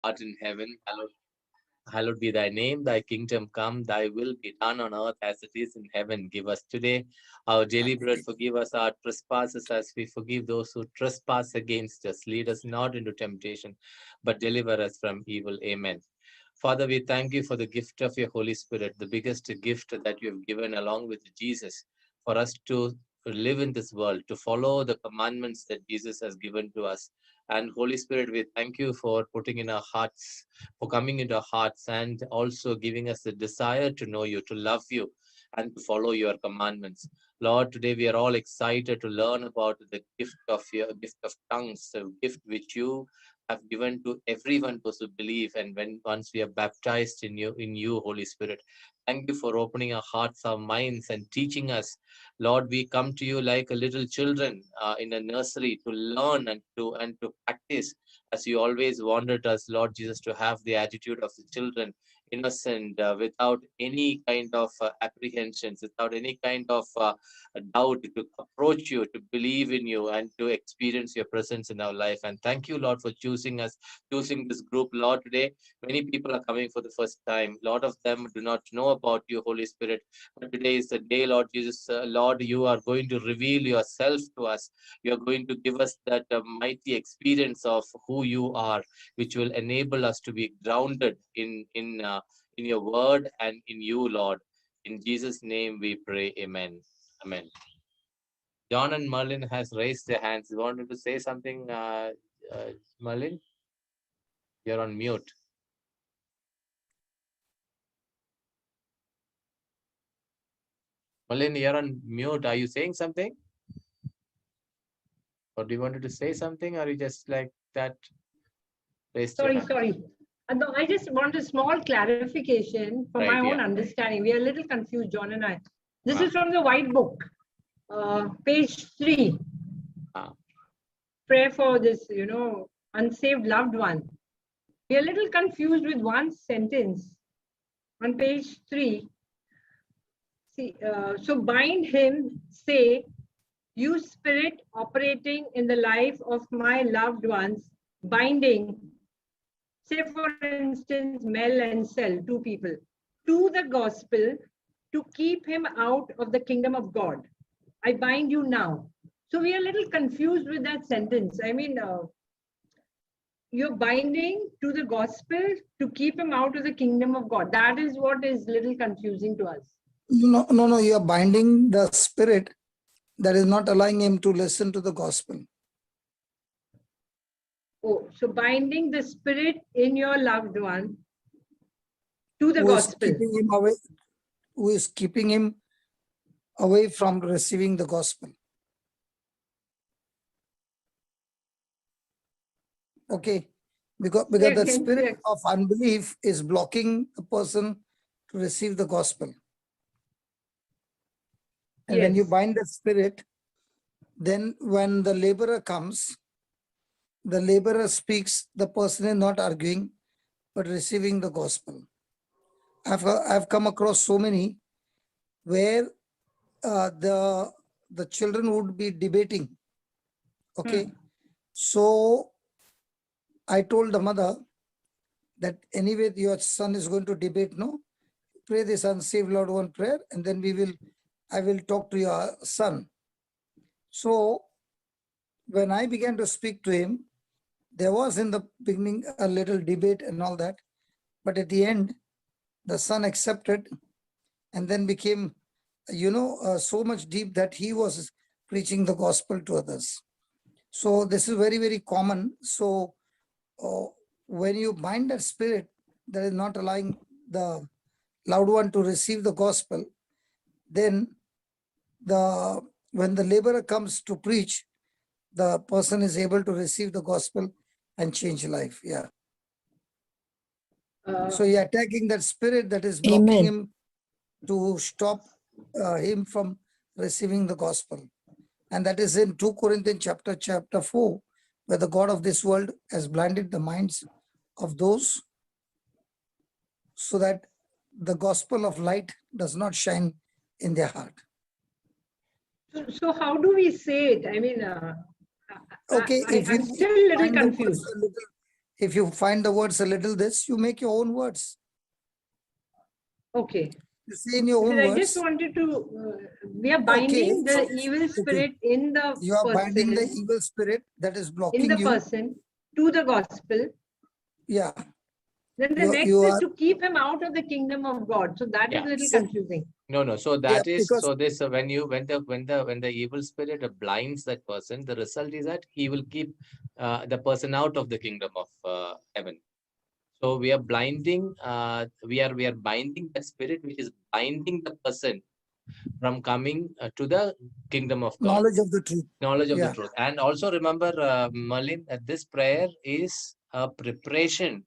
art in heaven, hallowed be thy name, thy kingdom come, thy will be done on earth as it is in heaven. Give us today our daily bread, forgive us our trespasses as we forgive those who trespass against us. Lead us not into temptation, but deliver us from evil. Amen. Father, we thank you for the gift of your Holy Spirit, the biggest gift that you have given along with Jesus for us to live in this world, to follow the commandments that Jesus has given to us. And Holy Spirit, we thank you for putting in our hearts, for coming into our hearts, and also giving us the desire to know you, to love you, and to follow your commandments. Lord, today we are all excited to learn about the gift of your gift of tongues, the gift which you have given to everyone those who believe, and when once we are baptized in you, Holy Spirit. Thank you for opening our hearts, our minds, and teaching us. Lord, we come to you like a little children in a nursery to learn and to practice, as you always wanted us, Lord Jesus, to have the attitude of the children, innocent, without any kind of apprehensions, without any kind of doubt, to approach you, to believe in you, and to experience your presence in our life. And thank you, Lord, for choosing us, choosing this group. Lord, today many people are coming for the first time. A lot of them do not know about you, Holy Spirit. But today is the day, Lord Jesus. Lord, you are going to reveal yourself to us. You are going to give us that mighty experience of who you are, which will enable us to be grounded in your word and in you, Lord. In Jesus' name we pray. Amen. Amen. John and Merlin has raised their hands. You wanted to say something, Merlin? You're on mute. Merlin, you're on mute. Are you saying something? Or do you wanted to say something? Or you just like that raised your Sorry, hand? sorry. No, I just want a small clarification for my Right, own yeah. understanding. We are a little confused, John and I. This Ah. is from the White Book, page 3. Ah. Prayer for this, unsaved loved one. We are a little confused with one sentence on page 3. See, so bind him, say, you spirit operating in the life of my loved ones, binding, say for instance, Mel and Cell, two people, to the gospel to keep him out of the kingdom of God. I bind you now. So we are a little confused with that sentence. I mean, you're binding to the gospel to keep him out of the kingdom of God. That is what is little confusing to us. No, you are binding the spirit that is not allowing him to listen to the gospel. Oh, so binding the spirit in your loved one to the gospel. Who is keeping him away from receiving the gospel. Okay, because the spirit of unbelief is blocking the person to receive the gospel. And when you bind the spirit, then when the laborer comes, the laborer speaks, the person is not arguing, but receiving the gospel. I've come across so many where the children would be debating. Okay, so I told the mother that anyway your son is going to debate, no? Pray this unsaved loved one prayer, and then I will talk to your son. So when I began to speak to him, there was in the beginning a little debate and all that, but at the end, the son accepted and then became, so much deep that he was preaching the gospel to others. So this is very, very common. So when you bind that spirit that is not allowing the loved one to receive the gospel, then when the laborer comes to preach, the person is able to receive the gospel and change life. Yeah. So you're attacking that spirit that is blocking him to stop him from receiving the gospel. And that is in 2 Corinthians chapter 4, where the God of this world has blinded the minds of those so that the gospel of light does not shine in their heart. So how do we say it? I mean, okay, I'm still a little confused. If you find the words a little this, you make your own words. Okay. You say in your own Because I words. just wanted to, we are binding the evil spirit in the You are binding the person, evil spirit that is in blocking the you. person to the gospel. Yeah. Then the next is to keep him out of the kingdom of God. So that is a little confusing. No. So that is because- so this when the evil spirit blinds that person, the result is that he will keep the person out of the kingdom of heaven. So we are blinding. We are binding that spirit which is binding the person from coming to the kingdom of God. Knowledge of the truth. Knowledge of Yeah. the truth. And also remember, Merlin, that this prayer is a preparation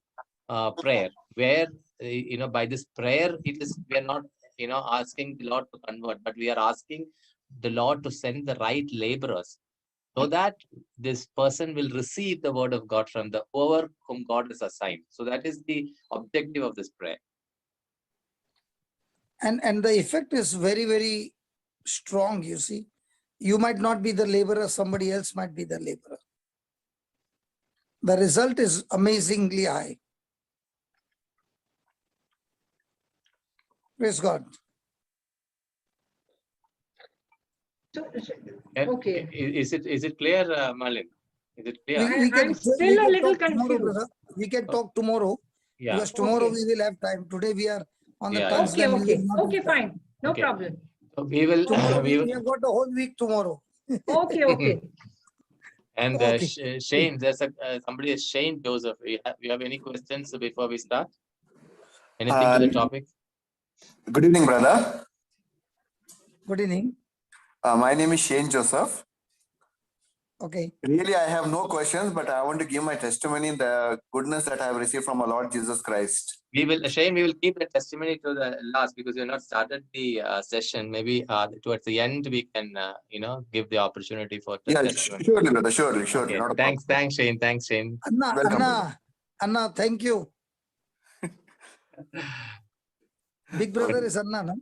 prayer where, by this prayer, we are not, asking the Lord to convert, but we are asking the Lord to send the right laborers so that this person will receive the word of God from the over whom God is assigned. So that is the objective of this prayer. And the effect is very, very strong, you see. You might not be the laborer, somebody else might be the laborer. The result is amazingly high. Praise God. So, Okay. Is it clear, Merlin? Is it clear? I'm still a little talk tomorrow, confused. brother. We can talk tomorrow. Yeah. Because tomorrow Okay. we will have time. Today we are on the Yeah, tongues. Okay, then we will okay. not have Okay, time. fine. No Okay. problem. So we will. Tomorrow we we will have got the whole week tomorrow. Okay, okay. and Okay. Shane, there's somebody is Shane Joseph. You have any questions before we start? Anything to the topic? Good evening, brother. Good evening. My name is Shane Joseph. Okay. Really, I have no questions, but I want to give my testimony in the goodness that I have received from our Lord Jesus Christ. Shane, we will keep the testimony to the last because we have not started the session. Maybe towards the end we can, give the opportunity for the Yeah, testimony. surely, brother. Surely. Okay. Not a Thanks, problem. Shane. Thanks, Shane. Anna, Anna, thank you. Big brother is Anna, no?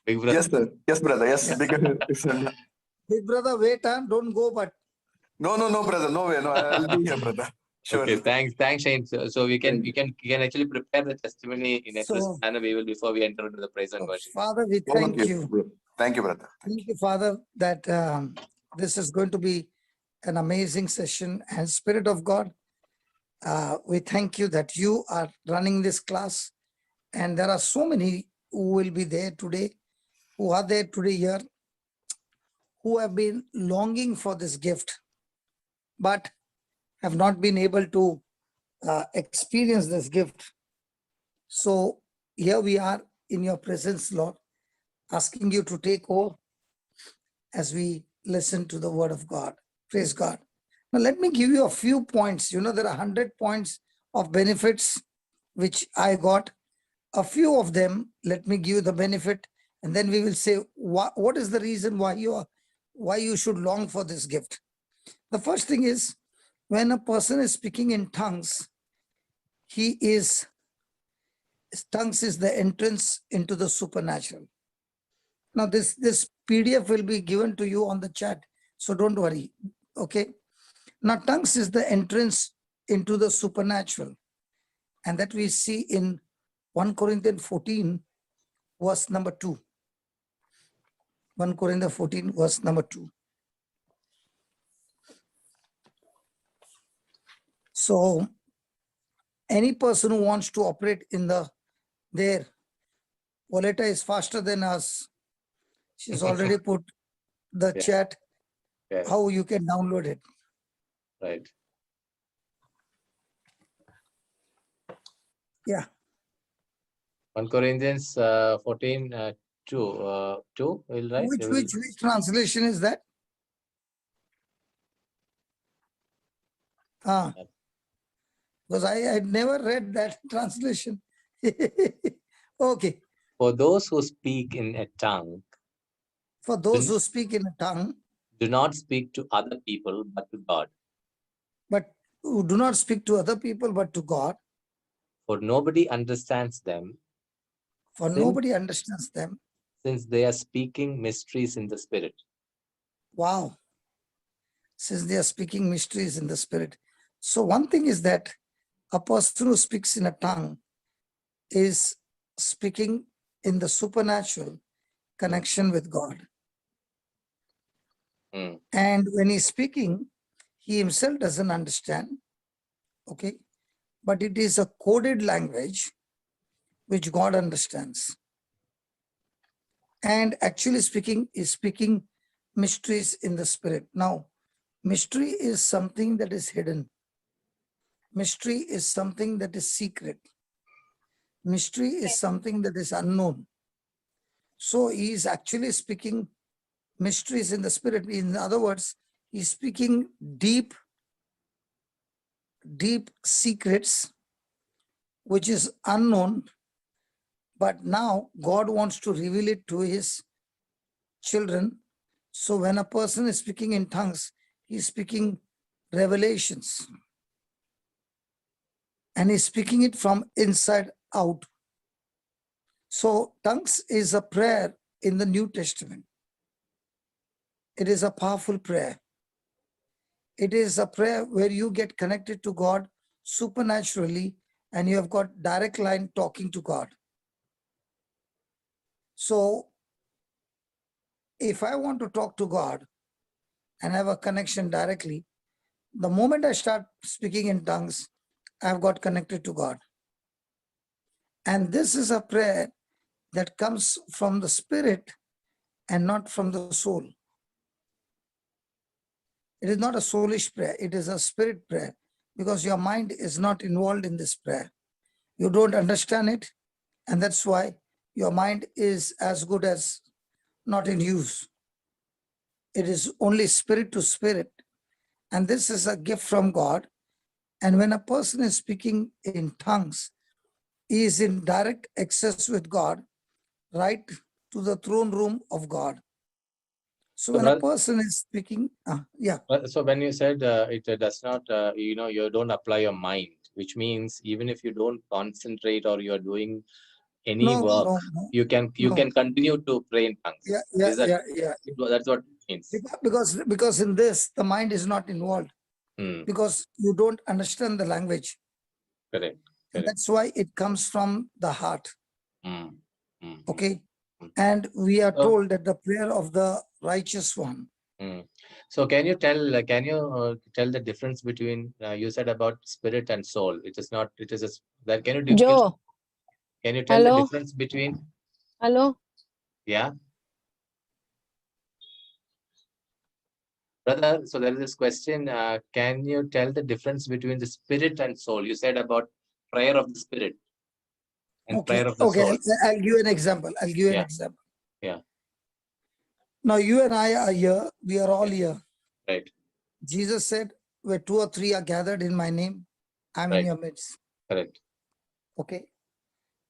Big brother. Yes, sir. Yes, brother. Yes. Yeah. Big brother, wait, don't go, but. No, brother. No way. No, I'll be here, brother. Surely. Okay, thanks, Shane. So we can actually prepare the testimony in a crisp manner before we enter into the praise and worship. Father, we thank you. Thank you, brother. Thank you, Father, that this is going to be an amazing session. And Spirit of God, we thank you that you are running this class. And there are so many who will be there today, who are there today here, who have been longing for this gift, but have not been able to experience this gift. So here we are in your presence, Lord, asking you to take over as we listen to the word of God. Praise God. Now let me give you a few points. There are 100 points of benefits which I got. A few of them, let me give you the benefit, and then we will say what is the reason why you should long for this gift. The first thing is, when a person is speaking in tongues, his tongues is the entrance into the supernatural. Now this PDF will be given to you on the chat, so don't worry. Okay. Now tongues is the entrance into the supernatural, and that we see in 1 Corinthians 14, verse number 2. 1 Corinthians 14, verse number 2. So any person who wants to operate in there, Violetta is faster than us. She's already put the chat, how you can download it. Right. Yeah. 1 Corinthians 14, 2. 2, will write. Which translation is that? Because I had never read that translation. Okay. For those who speak in a tongue. For those who speak in a tongue. Do not speak to other people, but to God. But who do not speak to other people, but to God. For nobody understands them. For nobody understands them. Since they are speaking mysteries in the spirit. Wow. Since they are speaking mysteries in the spirit. So one thing is that a person who speaks in a tongue is speaking in the supernatural connection with God. Mm. And when he's speaking, he himself doesn't understand, okay? But it is a coded language which God understands. And actually speaking is speaking mysteries in the spirit. Now, mystery is something that is hidden. Mystery is something that is secret. Mystery is something that is unknown. So he is actually speaking mysteries in the spirit. In other words, he's speaking deep secrets, which is unknown. But now God wants to reveal it to his children. So when a person is speaking in tongues, he's speaking revelations. And he's speaking it from inside out. So tongues is a prayer in the New Testament. It is a powerful prayer. It is a prayer where you get connected to God supernaturally and you have got direct line talking to God. So if I want to talk to God and have a connection directly, the moment I start speaking in tongues, I've got connected to God. And this is a prayer that comes from the spirit and not from the soul. It is not a soulish prayer. It is a spirit prayer because your mind is not involved in this prayer. You don't understand it. And that's why your mind is as good as not in use. It is only spirit to spirit. And this is a gift from God. And when a person is speaking in tongues, he is in direct access with God, right to the throne room of God. So when a person is speaking, So when you said it does not, you don't apply your mind, which means even if you don't concentrate or you're doing any work, you can continue to pray in tongues. Yeah. That's what it means. Because in this, the mind is not involved. Because you don't understand the language. Correct. And that's why it comes from the heart. Okay. Mm. And we are told that the prayer of the righteous one. So can you tell the difference between you said about spirit and soul? It is not. It is that. Can you Joe. Can you tell Hello? the difference between? Hello? Yeah. Brother, so there is this question. Can you tell the difference between the spirit and soul? You said about prayer of the spirit and prayer of the soul. I'll give an example. Yeah. Now you and I are here. We are all here. Right. Jesus said, where 2 or 3 are gathered in my name, I'm in your midst. Correct. Okay.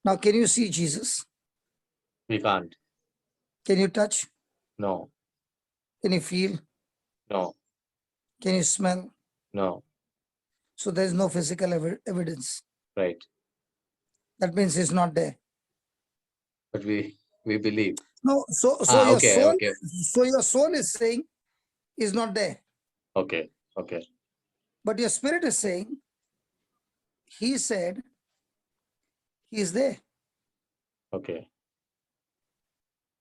Now, can you see Jesus? We can't. Can you touch? No. Can you feel? No. Can you smell? No. So there is no physical evidence. Right. That means it's not there. But we believe. No. So your soul. So your soul is saying is not there. Okay. But your spirit is saying, he said, he is there. Okay.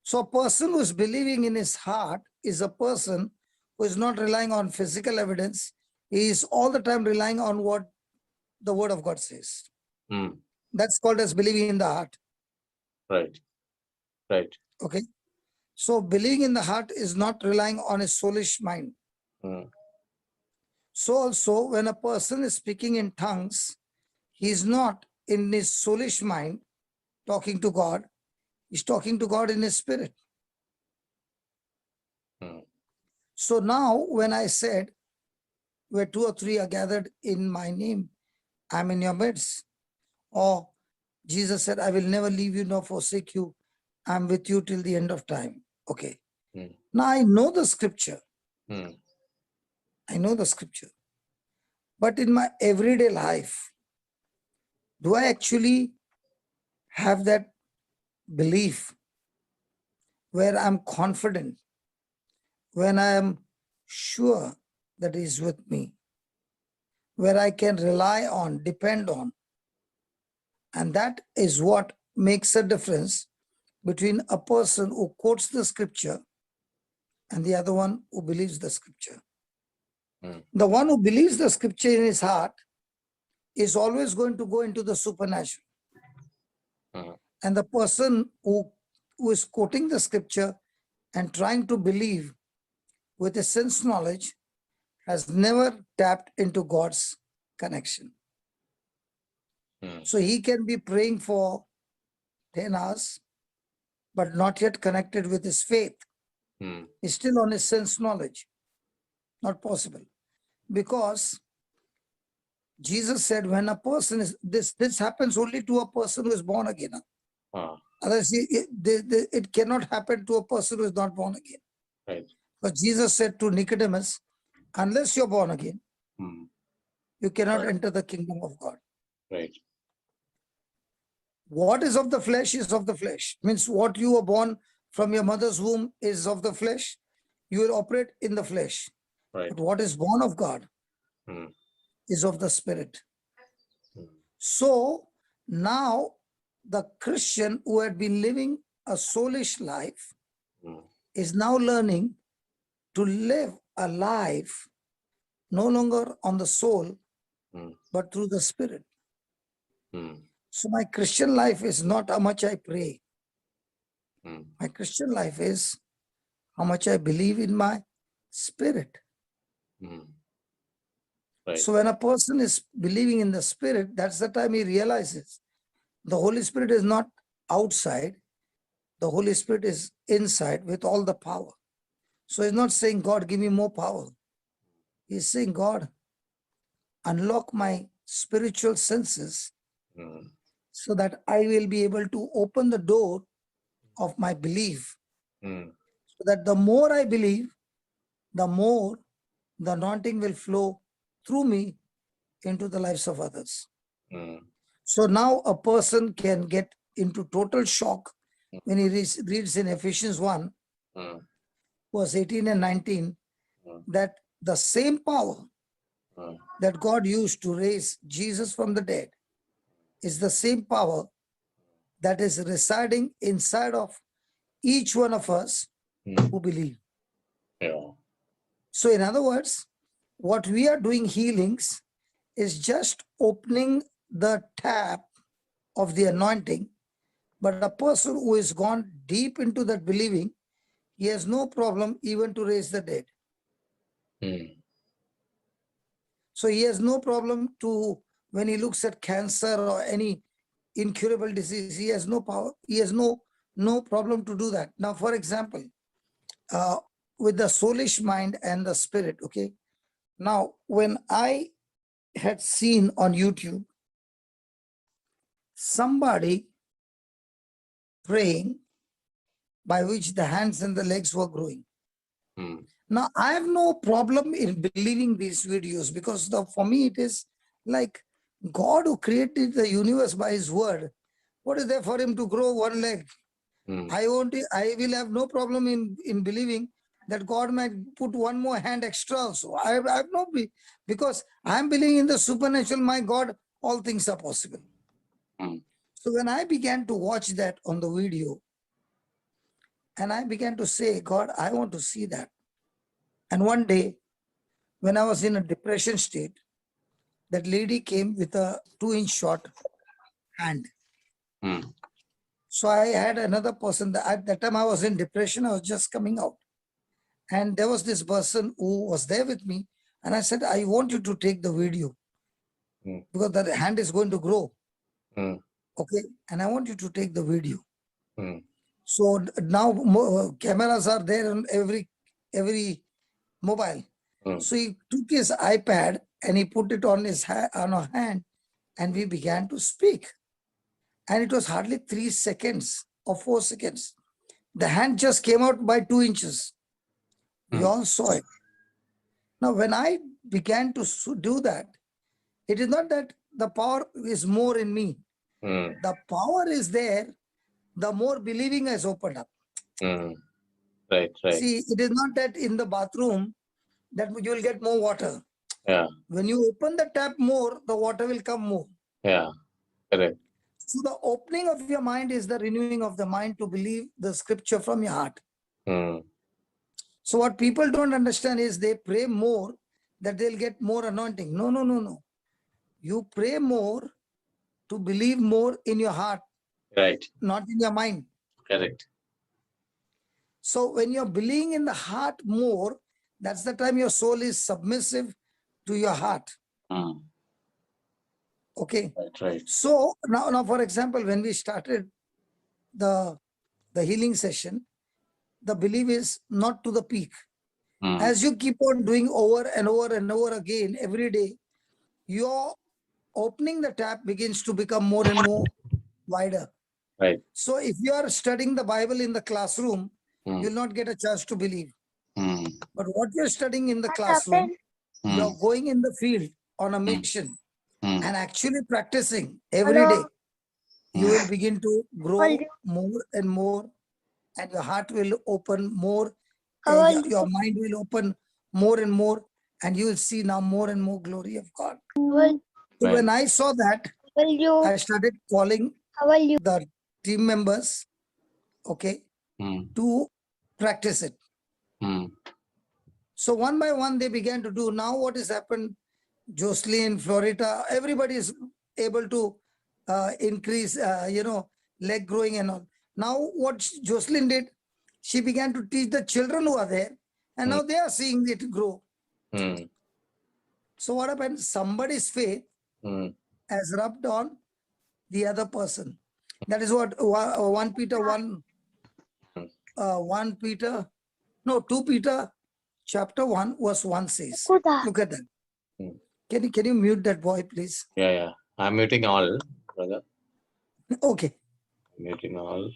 So a person who is believing in his heart is a person who is not relying on physical evidence. He is all the time relying on what the word of God says. That's called as believing in the heart. Right. Okay. So believing in the heart is not relying on his soulish mind. So also when a person is speaking in tongues, he is not in his soulish mind talking to God. He's talking to God in his spirit. So now when I said, where 2 or 3 are gathered in my name, I'm in your midst. Or Jesus said, I will never leave you nor forsake you. I'm with you till the end of time. Okay. Now I know the scripture. I know the scripture. But in my everyday life, do I actually have that belief where I'm confident, when I am sure that He is with me? where I can rely on, depend on. And that is what makes a difference between a person who quotes the scripture and the other one who believes the scripture. The one who believes the scripture in his heart is always going to go into the supernatural. And the person who is quoting the scripture and trying to believe with a sense knowledge has never tapped into God's connection. So he can be praying for 10 hours, but not yet connected with his faith. He's still on his sense knowledge. Not possible. Because Jesus said when a person is, this happens only to a person who is born again. Otherwise, it cannot happen to a person who is not born again. Right. But Jesus said to Nicodemus, unless you're born again, you cannot enter the kingdom of God. Right. What is of the flesh is of the flesh. Means what you were born from your mother's womb is of the flesh. You will operate in the flesh. Right. But what is born of God is of the spirit. So now the Christian who had been living a soulish life is now learning to live a life no longer on the soul, but through the spirit. So my Christian life is not how much I pray. My Christian life is how much I believe in my spirit. Right. So when a person is believing in the spirit, that's the time he realizes the Holy Spirit is not outside. The Holy Spirit is inside with all the power. So he's not saying, God, give me more power. He's saying, God, unlock my spiritual senses so that I will be able to open the door of my belief. So that the more I believe, the more the anointing will flow through me into the lives of others. So now a person can get into total shock when he reads in Ephesians 1, verse 18 and 19, that the same power that God used to raise Jesus from the dead is the same power that is residing inside of each one of us who believe. Yeah. So in other words, what we are doing healings is just opening the tap of the anointing. But a person who has gone deep into that believing, he has no problem even to raise the dead. So he has no problem to, when he looks at cancer or any incurable disease, he has no power. He has no problem to do that. Now, for example, with the soulish mind and the spirit, okay? Now, when I had seen on YouTube somebody praying by which the hands and the legs were growing. Now, I have no problem in believing these videos because for me it is like God who created the universe by his word. What is there for him to grow one leg? I will have no problem in believing that God might put one more hand extra also. I have no, because I am believing in the supernatural, my God, all things are possible. So when I began to watch that on the video, and I began to say, God, I want to see that. And one day, when I was in a depression state, that lady came with a 2-inch short hand. So I had another person, at that time I was in depression, I was just coming out. And there was this person who was there with me. And I said, I want you to take the video because that hand is going to grow. Okay. And I want you to take the video. So now cameras are there on every mobile. So he took his iPad and he put it on his on our hand and we began to speak. And it was hardly 3 seconds or 4 seconds. The hand just came out by 2 inches. We all saw it. Now, when I began to do that, it is not that the power is more in me. The power is there, the more believing has opened up. Right. See, it is not that in the bathroom that you will get more water. Yeah. When you open the tap more, the water will come more. Yeah. Correct. So the opening of your mind is the renewing of the mind to believe the scripture from your heart. Hmm. So what people don't understand is they pray more that they'll get more anointing. No, no, no, no. You pray more to believe more in your heart, Right. not in your mind. Correct. So when you're believing in the heart more, that's the time your soul is submissive to your heart. Hmm. Okay. Right. Right. So now, for example, when we started the healing session, the belief is not to the peak. Hmm. As you keep on doing over and over and over again every day, your opening the tap begins to become more and more wider. Right. So if you are studying the Bible in the classroom, Hmm. you'll not get a chance to believe. Hmm. But what you're studying in the classroom, Hmm. you're going in the field on a mission Hmm. and actually practicing every day. You Hmm. will begin to grow more and more, and your heart will open more, and your mind will open more and more, and you will see now more and more glory of God. So Right. when I saw that, I started calling the team members, okay, Hmm. to practice it. Hmm. So one by one, they began to do. Now what has happened, Jocelyn, Florida, everybody is able to increase, leg growing and all. Now what Jocelyn did, she began to teach the children who are there, and now they are seeing it grow. Hmm. So what happened? Somebody's faith Hmm. has rubbed on the other person. That is what 1 Peter 2 Peter chapter 1 verse 1 says. Look at that. Hmm. Can you mute that boy, please? Yeah. Yeah. I'm muting all, brother. Okay. Muting all.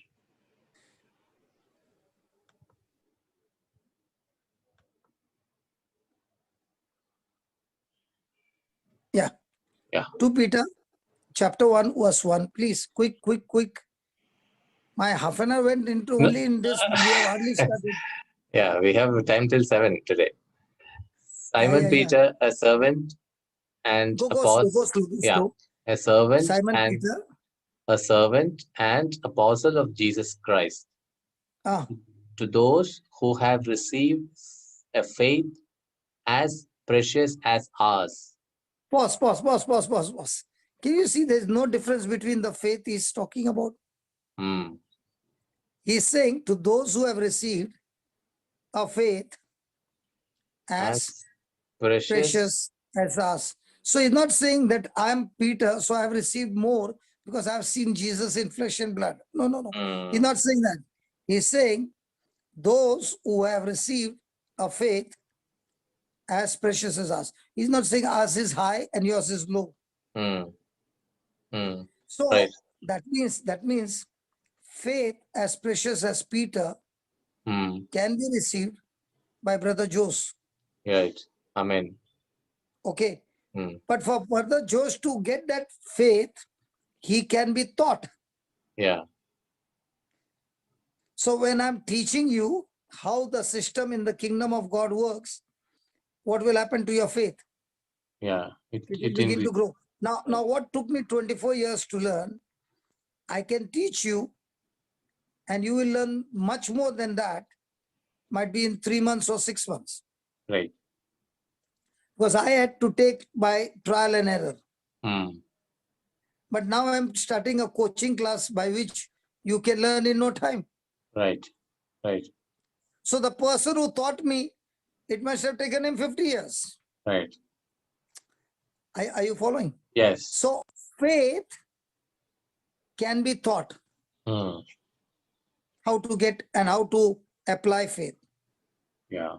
Yeah. Yeah. 2 Peter chapter 1 verse 1. Please, quick. My half an hour went into only in this one. We have hardly started. Yeah. We have time till 7 today. Simon Yeah. Peter, a servant and Go apostle. Yeah. slow. A servant Simon and Peter. a servant and apostle of Jesus Christ, Ah, to those who have received a faith as precious as ours. pause. Can you see there's no difference between the faith he's talking about? Hmm. He's saying to those who have received a faith as As precious. precious as us. So he's not saying that I'm Peter, so I've received more because I've seen Jesus in flesh and blood. No. Hmm. He's not saying that. He's saying those who have received a faith as precious as us. He's not saying ours is high and yours is low. Hmm. Hmm. So Right. that means faith as precious as Peter Hmm. can be received by Brother Jose. Right. Amen. Okay. Hmm. But for Brother Jose to get that faith, he can be taught. Yeah. So when I'm teaching you how the system in the kingdom of God works, what will happen to your faith? Yeah. It will begin to grow. Now what took me 24 years to learn, I can teach you and you will learn much more than that, might be in 3 months or 6 months. Right. Because I had to take by trial and error. Hmm. But now I'm starting a coaching class by which you can learn in no time. Right. Right. So the person who taught me, it must have taken him 50 years. Right. Are you following? Yes. So faith can be taught, Hmm. how to get and how to apply faith. Yeah.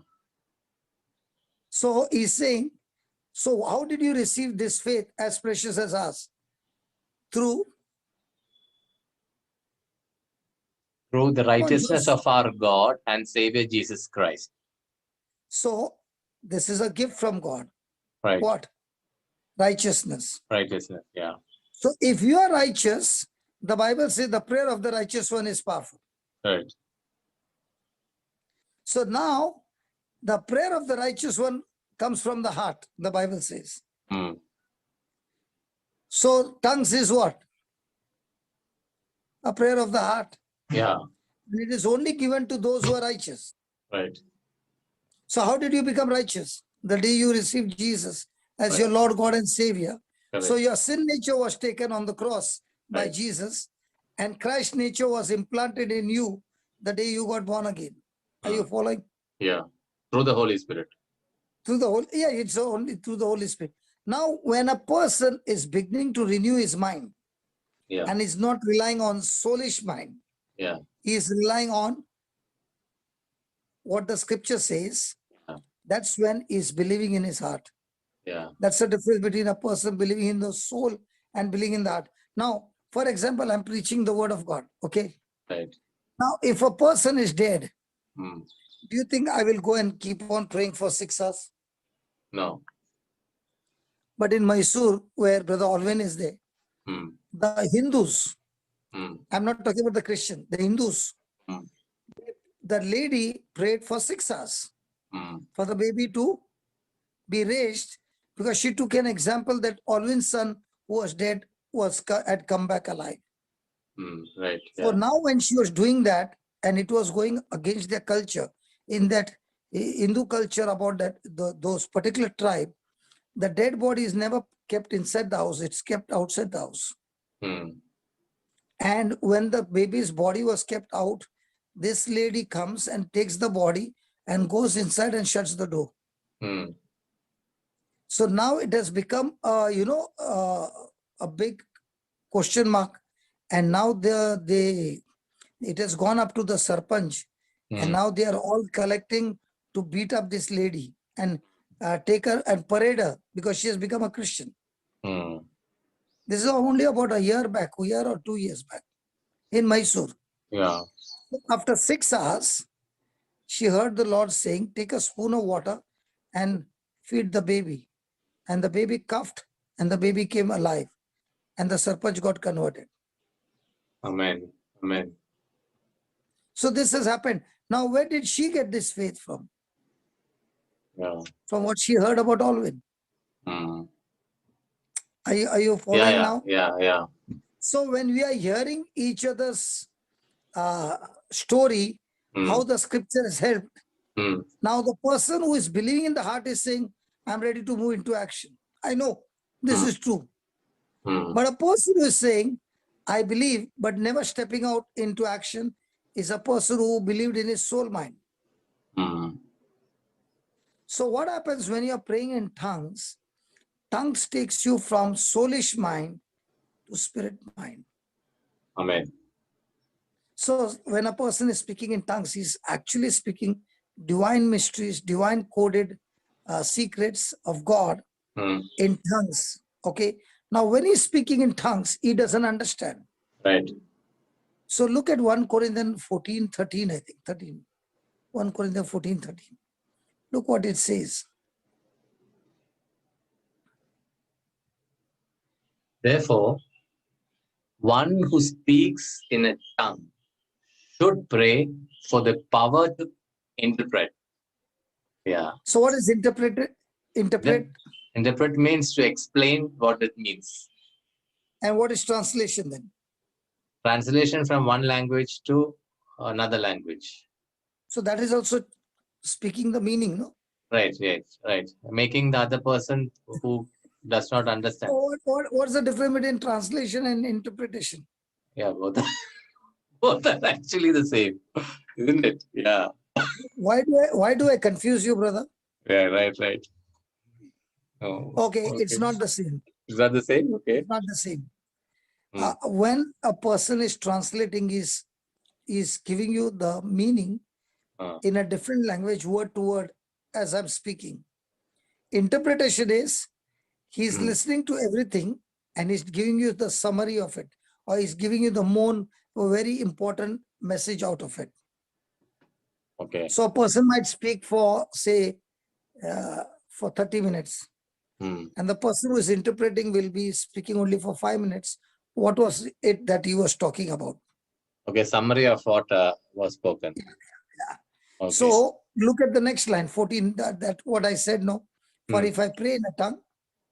So he's saying, so how did you receive this faith as precious as us? Through Through the righteousness Jose. of our God and Savior Jesus Christ. So this is a gift from God. Right. What? Righteousness. Righteousness. Yeah. So if you are righteous, the Bible says the prayer of the righteous one is powerful. Right. So now the prayer of the righteous one comes from the heart, the Bible says. Hmm. So tongues is what? A prayer of the heart. Yeah. And it is only given to those who are righteous. Right. So how did you become righteous? The day you received Jesus as Right. your Lord, God and Savior. Correct. So your sin nature was taken on the cross by Right. Jesus, and Christ's nature was implanted in you the day you got born again. Are you following? Yeah. Through the Holy Spirit. Through the whole, yeah, it's only through the Holy Spirit. Now, when a person is beginning to renew his mind, Yeah. and is not relying on soulish mind, Yeah. he is relying on what the scripture says. Yeah. That's when he's believing in his heart. Yeah. That's the difference between a person believing in the soul and believing in the heart. Now, for example, I'm preaching the word of God. Okay. Right. Now, if a person is dead, Hmm. do you think I will go and keep on praying for 6 hours? No. But in Mysore, where Brother Alvin is there, Hmm. the Hindus, Hmm. I'm not talking about the Christian, the Hindus, Hmm. the lady prayed for 6 hours Hmm. for the baby to be raised, because she took an example that Alvin's son who was dead had come back alive. Hmm. Right. So Yeah. now when she was doing that, and it was going against their culture, in that Hindu culture about that, those particular tribe, the dead body is never kept inside the house, it's kept outside the house. Hmm. And when the baby's body was kept out, this lady comes and takes the body and goes inside and shuts the door. Hmm. So now it has become, a big question mark. And now it has gone up to the Sarpanch. And Hmm. now they are all collecting to beat up this lady and take her and parade her because she has become a Christian. Hmm. This is only about a year or 2 years back in Mysore. Yeah. After 6 hours, she heard the Lord saying, take a spoon of water and feed the baby. And the baby coughed and the baby came alive. And the Sarpanch got converted. Amen. Amen. So this has happened. Now, where did she get this faith from? Yeah. From what she heard about Alvin. Hmm. Are you Yeah. following Yeah. now? Yeah. Yeah. So when we are hearing each other's story, Hmm. how the scripture has helped, Hmm. now the person who is believing in the heart is saying, I'm ready to move into action. I know this is true. Hmm. But a person who is saying, I believe, but never stepping out into action is a person who believed in his soul mind. Hmm. So what happens when you're praying in tongues? Tongues takes you from soulish mind to spirit mind. Amen. So when a person is speaking in tongues, he's actually speaking divine mysteries, divine coded secrets of God Hmm. in tongues. Okay. Now, when he's speaking in tongues, he doesn't understand. Right. So look at 1 Corinthians 14:13, I think, 13. 1 Corinthians 14:13. Look what it says. Therefore, one who speaks in a tongue should pray for the power to interpret. Yeah. So what is interpret? Interpret means to explain what it means. And what is translation then? Translation from one language to another language. So that is also speaking the meaning, no? Right, right, right. Making the other person who does not understand. So what's the difference between translation and interpretation? Yeah, both are, both are actually the same, isn't it? Yeah. Why do I confuse you, brother? Yeah, right, right. Oh, Okay, it's not the same. Is that the same? Okay. It's not the same. Hmm. When a person is translating, is giving you the meaning in a different language, word to word, as I'm speaking. Interpretation is he's listening to everything and he's giving you the summary of it, or he's giving you a very important message out of it. Okay. So a person might speak for, say, for 30 minutes. And the person who is interpreting will be speaking only for 5 minutes. What was it that he was talking about? Okay, summary of what was spoken. Yeah. Okay. So look at the next line, 14, that what I said, no? For Hmm. if I pray in a tongue,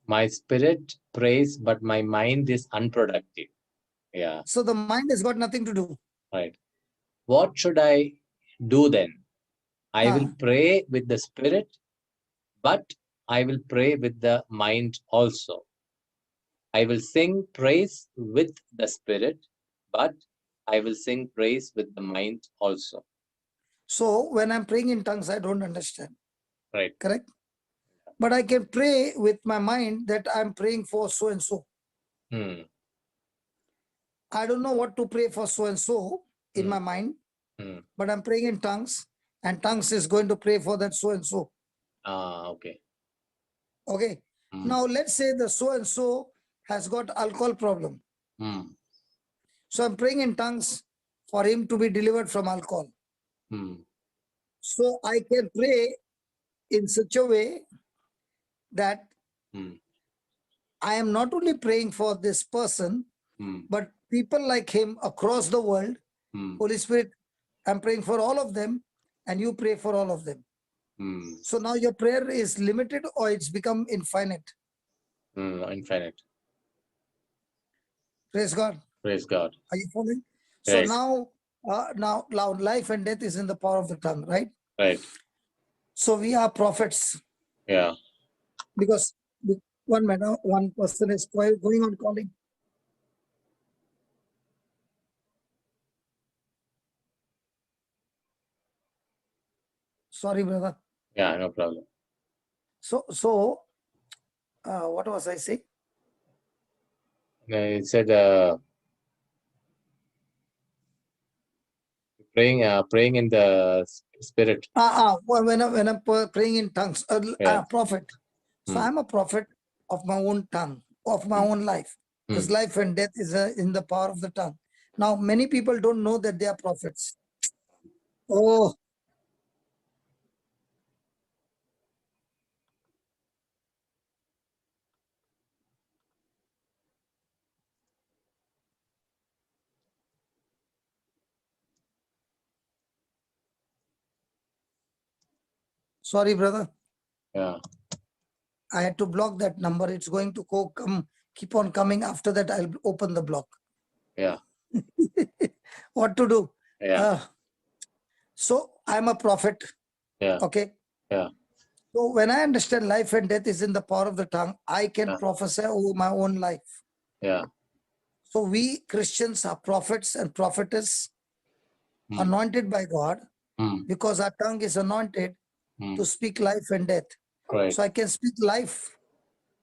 My spirit prays, but my mind is unproductive. Yeah, so the mind has got nothing to do. right. What should I do then? I will Ah. pray with the spirit, but I will pray with the mind also. I will sing praise with the spirit, but I will sing praise with the mind also. So when I'm praying in tongues, I don't understand. Right. Correct? But I can pray with my mind that I'm praying for so and so. Hmm. I don't know what to pray for so and so in Hmm. my mind, Hmm. but I'm praying in tongues, and tongues is going to pray for that so and so. Ah, okay. Okay. Hmm. Now let's say the so and so has got alcohol problem. Hmm. So I'm praying in tongues for him to be delivered from alcohol. Hmm. So I can pray in such a way that Hmm. I am not only praying for this person, Hmm. but people like him across the world. Hmm. Holy Spirit, I'm praying for all of them, and you pray for all of them. Hmm. So now your prayer is limited or it's become infinite. Hmm. Infinite. Praise God. Praise God. Are you following? So Right. now life and death is in the power of the tongue, right? Right. So we are prophets Yeah. because one minute, one person is going on calling. Sorry, brother. Yeah. No problem. So what was I saying? It said praying in the spirit. When I'm praying in tongues, Yeah. prophet. So Hmm. I'm a prophet of my own tongue, of my own life, because Hmm. life and death is in the power of the tongue. Now, many people don't know that they are prophets. Oh, sorry, brother. Yeah. I had to block that number. It's going to keep on coming. After that, I'll open the block. Yeah. What to do? Yeah. So I'm a prophet. Yeah. Okay. Yeah. So when I understand life and death is in the power of the tongue, I can Yeah. prophesy over my own life. Yeah. So we Christians are prophets and prophetess Hmm. anointed by God Hmm. because our tongue is anointed Hmm. to speak life and death. Right. So I can speak life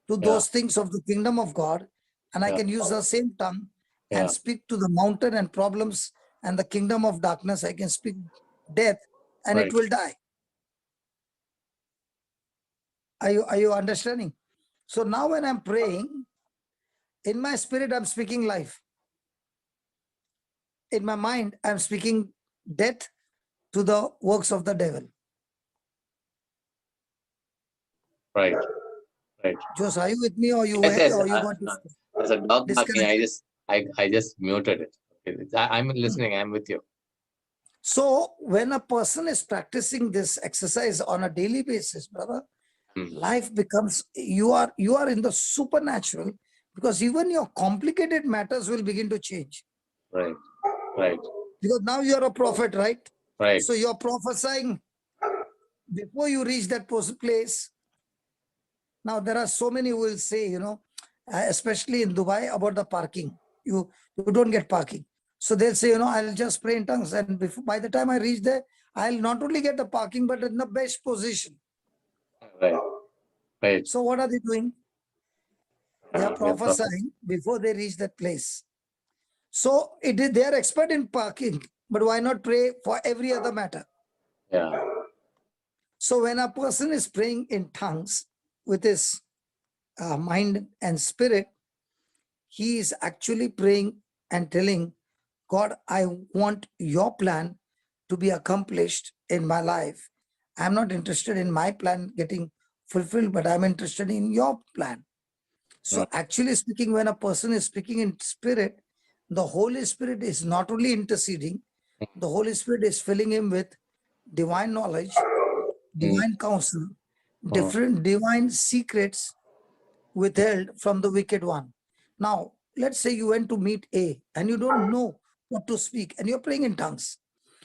to Yeah. those things of the kingdom of God, and I Yeah. can use the same tongue and Yeah. speak to the mountain and problems and the kingdom of darkness. I can speak death and Right. it will die. Are you understanding? So now when I'm praying, in my spirit, I'm speaking life. In my mind, I'm speaking death to the works of the devil. Right. Right. Jose, are you with me or Yes. Yes. you got There's a dog barking. disconnected? I just muted it. Okay. I'm listening. I'm with you. So when a person is practicing this exercise on a daily basis, brother, Hmm. life becomes, you are in the supernatural, because even your complicated matters will begin to change. Right. Right. Because now you are a prophet, right? Right. So you're prophesying before you reach that place. Now there are so many who will say, especially in Dubai, about the parking. You don't get parking. So they'll say, I'll just pray in tongues, and by the time I reach there, I'll not only get the parking, but in the best position. Right. Right. So what are they doing? They are We are prophesying before they reach that place. So they are expert in parking, but why not pray for every other matter? Yeah. So when a person is praying in tongues with his mind and spirit, he is actually praying and telling God, I want your plan to be accomplished in my life. I'm not interested in my plan getting fulfilled, but I'm interested in your plan. So actually speaking, when a person is speaking in spirit, the Holy Spirit is not only interceding, the Holy Spirit is filling him with divine knowledge, Hmm. divine counsel, different divine secrets withheld from the wicked one. Now, let's say you went to meet A and you don't know what to speak and you're praying in tongues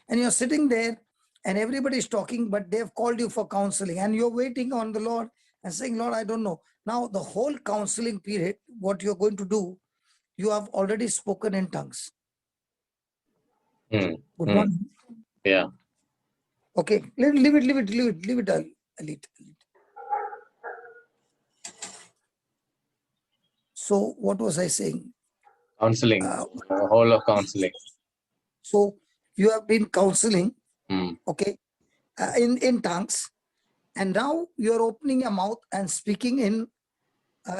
and you're sitting there and everybody's talking, but they've called you for counseling and you're waiting on the Lord and saying, Lord, I don't know. Now, the whole counseling period, what you're going to do, you have already spoken in tongues. Good morning. Yeah. Okay, leave it a little. So what was I saying? Counseling. The whole of counseling. So you have been counseling, Hmm. okay, in tongues, and now you're opening your mouth and speaking in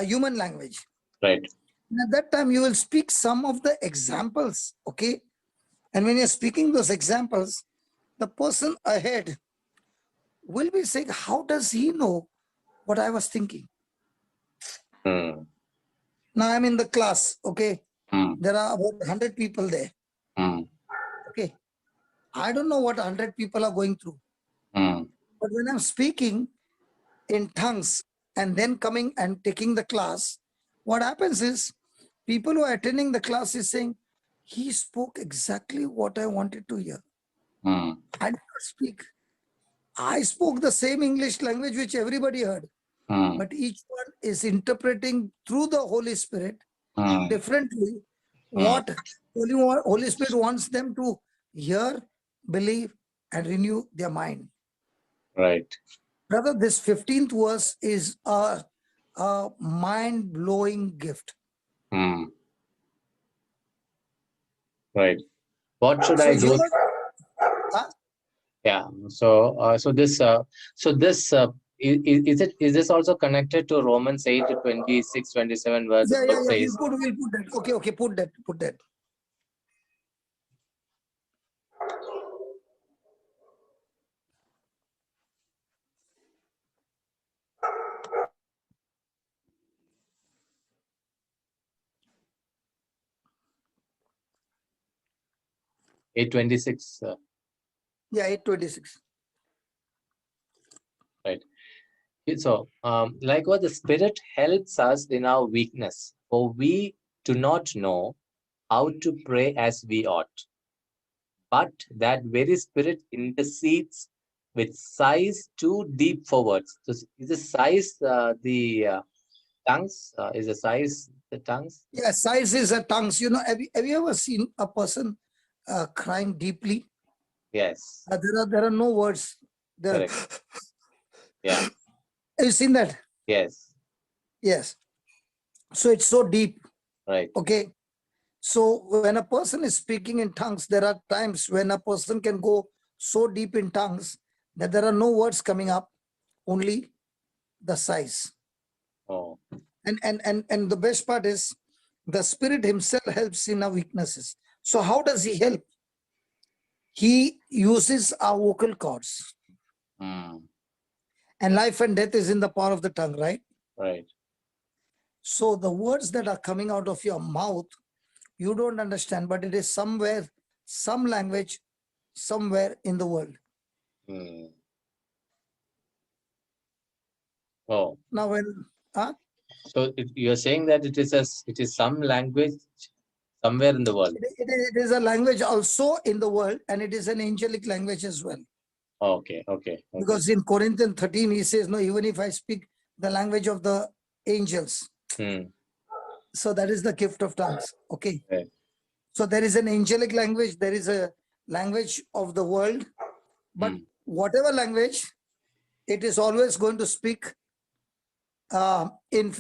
human language. Right. And at that time, you will speak some of the examples, okay? And when you're speaking those examples, the person ahead will be saying, how does he know what I was thinking? Hmm. Now I'm in the class, okay? Hmm. There are about 100 people there, Hmm. okay? I don't know what 100 people are going through. Hmm. But when I'm speaking in tongues and then coming and taking the class, what happens is people who are attending the class is saying, he spoke exactly what I wanted to hear. Hmm. I did not speak. I spoke the same English language which everybody heard, Hmm. but each one is interpreting through the Holy Spirit Hmm. differently what Holy Spirit wants them to hear, believe, and renew their mind. Right. Brother, this 15th verse is a mind-blowing gift. Hmm. Right. What should So I do? Yeah. So this is this also connected to Romans 8:26-27 where the word says, We'll put that. Okay, put that. uh, 8:26. Yeah, 8:26. Right. So, likewise, the Spirit helps us in our weakness, for we do not know how to pray as we ought. But that very Spirit intercedes with sighs too deep for words. So, is the sighs the tongues? Is the sighs the tongues? Yeah, sighs is a tongues. You know, have you ever seen a person crying deeply? Yes. There are no words. Correct. Yeah. Have you seen that? Yes. Yes. So it's so deep. Right. Okay. So when a person is speaking in tongues, there are times when a person can go so deep in tongues that there are no words coming up, only the sighs. Oh. And the best part is the Spirit himself helps in our weaknesses. So how does he help? He uses our vocal cords. Mm. And life and death is in the power of the tongue, right? Right. So the words that are coming out of your mouth, you don't understand, but it is somewhere, some language, somewhere in the world. Mm. Oh. Now when, So you're saying that it is some language somewhere in the world. it is a language also in the world, and it is an angelic language as well. Okay. Because in Corinthians 13, he says, no, even if I speak the language of the angels. So that is the gift of tongues. Okay. Right. So there is an angelic language, there is a language of the world, but whatever language, it is always going to speak in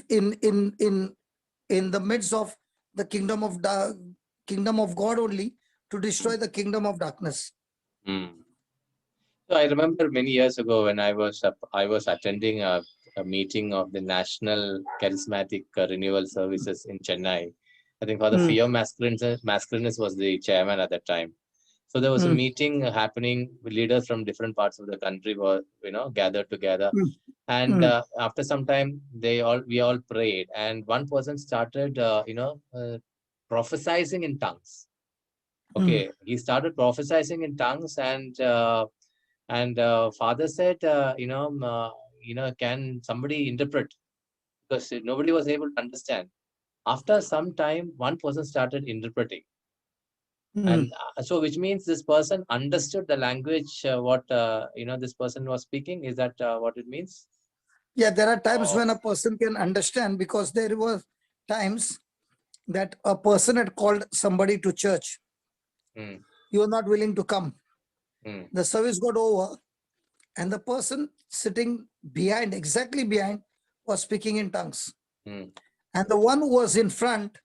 the midst of the kingdom of God only, to destroy the kingdom of darkness. So I remember many years ago when I was attending a meeting of the National Charismatic Renewal Services in Chennai. I think Father Fio Mascarenas was the chairman at that time. So there was a meeting happening. Leaders from different parts of the country were, gathered together. And after some time, we all prayed, and one person started, prophesizing in tongues. Okay, he started prophesizing in tongues, and Father said, can somebody interpret? Because nobody was able to understand. After some time, one person started interpreting. And so, which means this person understood the language, what, this person was speaking. Is that what it means? Yeah, there are times Oh. when a person can understand, because there were times that a person had called somebody to church. Mm, He was not willing to come. mm, The service got over, and the person sitting behind, exactly behind, was speaking in tongues. mm. And the one who was in front,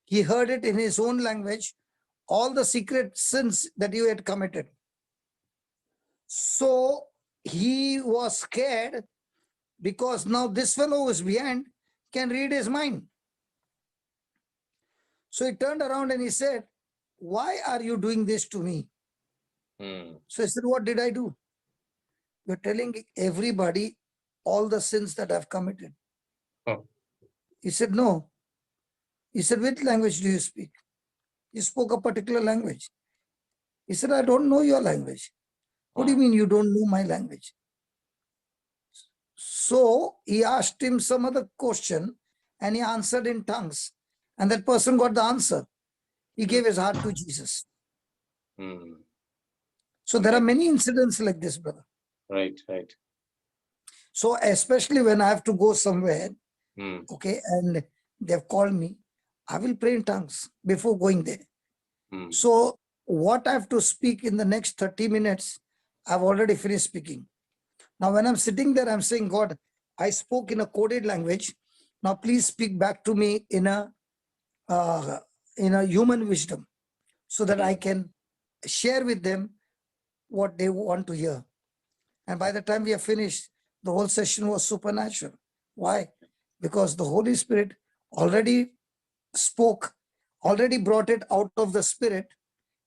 he heard it in his own language, all the secret sins that you had committed. So he was scared, because now this fellow who is behind can read his mind. So he turned around and he said, "Why are you doing this to me?" Mm. So he said, "What did I do?" "You're telling everybody all the sins that I've committed." Oh. He said, "No." He said, "Which language do you speak?" He spoke a particular language. He said, "I don't know your language." "What do you mean you don't know my language?" So he asked him some other question, and he answered in tongues. And that person got the answer. He gave his heart to Jesus. Mm. So there are Amen. many incidents like this, brother. Right, right. So especially when I have to go somewhere, Mm. okay, and they've called me, I will pray in tongues before going there. Mm. So what I have to speak in the next 30 minutes, I've already finished speaking. Now when I'm sitting there, I'm saying, "God, I spoke in a coded language. Now please speak back to me in a human wisdom, so that I can share with them what they want to hear." And by the time we are finished, the whole session was supernatural. Why? Because the Holy Spirit already spoke, already brought it out of the Spirit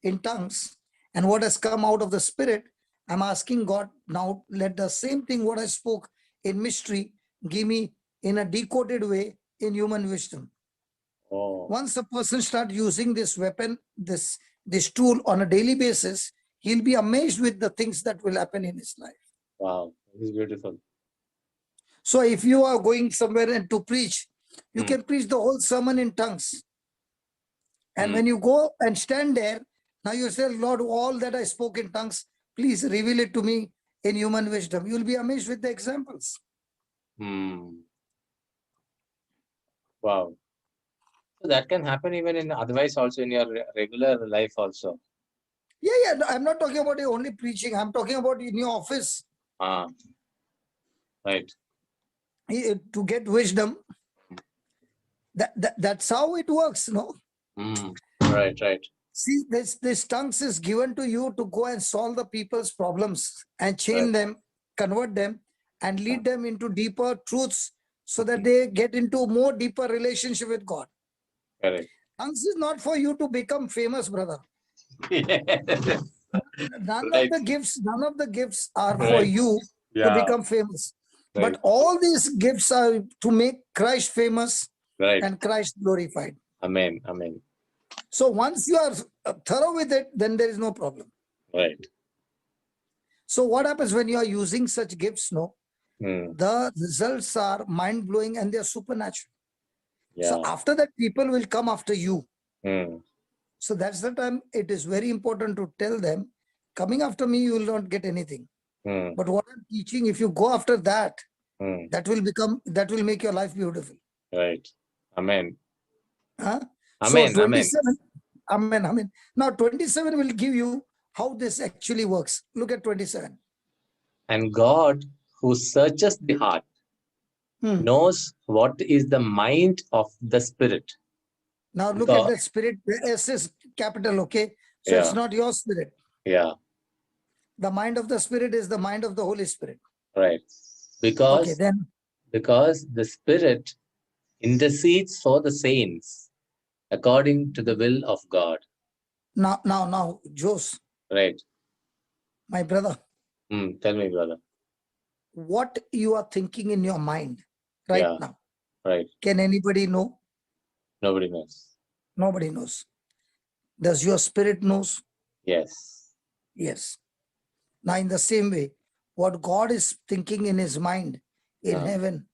in tongues. And what has come out of the Spirit, I'm asking God, now let the same thing what I spoke in mystery give me in a decoded way in human wisdom. Oh, Once a person start using this weapon, this tool on a daily basis, he'll be amazed with the things that will happen in his life. wow. This is beautiful. So if you are going somewhere and to preach, you Mm. can preach the whole sermon in tongues. And Mm. when you go and stand there, now you say, "Lord, all that I spoke in tongues, please reveal it to me in human wisdom." You'll be amazed with the examples. Mm. Wow. So that can happen even in otherwise also in your regular life also. Yeah. No, I'm not talking about only preaching. I'm talking about in your office. Ah, right. To get wisdom, that's how it works, no? Mm. Right, right. See, this tongues is given to you to go and solve the people's problems and change Right. them, convert them, and lead them into deeper truths, so that Mhm. they get into more deeper relationship with God. Correct. Tongues is not for you to become famous, brother. None Right. of the gifts are for Right. you to Yeah. become famous. Right. But all these gifts are to make Christ famous Right. and Christ glorified. Amen. Amen. So once you are thorough with it, then there is no problem. Right. So what happens when you are using such gifts? No, Mm. the results are mind blowing and they are supernatural. So Yeah. after that, people will come after you. Mm. So that's the time it is very important to tell them, coming after me, you will not get anything. Mm. But what I'm teaching, if you go after that, Mm. that will make your life beautiful. Right. Amen. Huh? So Amen. Amen. 27, amen. Now 27 will give you how this actually works. Look at 27. And God, who searches the heart, knows what is the mind of the spirit. Now look at God. the spirit. The S is capital, okay? So it's Yeah. not your spirit. Yeah. The mind of the spirit is the mind of the Holy Spirit. Right. Okay, Because then the spirit intercedes for the saints according to the will of God. now, Jose, Right. my brother, Tell me, brother. what you are thinking in your mind right Yeah. now, Right. can anybody know? Nobody knows. Nobody knows. Does your spirit knows? Yes. Yes. Now in the same way, what God is thinking in his mind in Ah. heaven,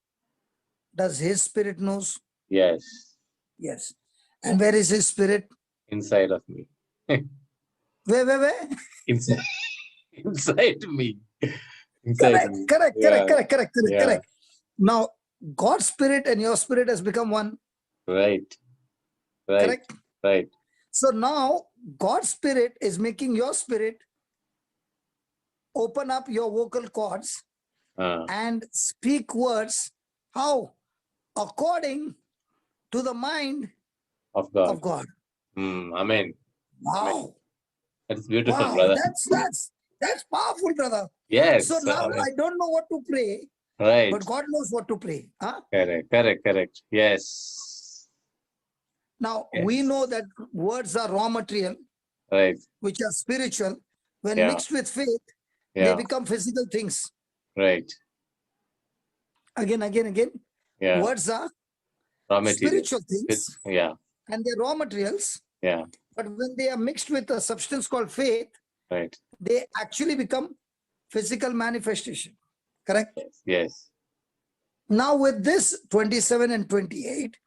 does his spirit knows? Yes. Yes. And where is his spirit? Inside of me. Where? Inside, inside me. Inside me. Correct. Yeah. Now, God's spirit and your spirit has become one. Right. Right. Correct. Right. So now God's spirit is making your spirit open up your vocal cords Ah. and speak words. How? According to the mind Of God. of God. Amen. Wow. That's beautiful, Wow. brother. That's powerful, brother. Yes. So now Amen. I don't know what to pray, Right. but God knows what to pray. Huh? Correct. Yes. Now Yes. we know that words are raw material, Right. which are spiritual. When Yeah. mixed with faith, they Yeah. become physical things. Right. Again. Yeah. Words are Raw material. spiritual things Yeah. and they're raw materials. Yeah. But when they are mixed with a substance called faith, Right. they actually become physical manifestation. Correct? Yes. Now with this 27 and 28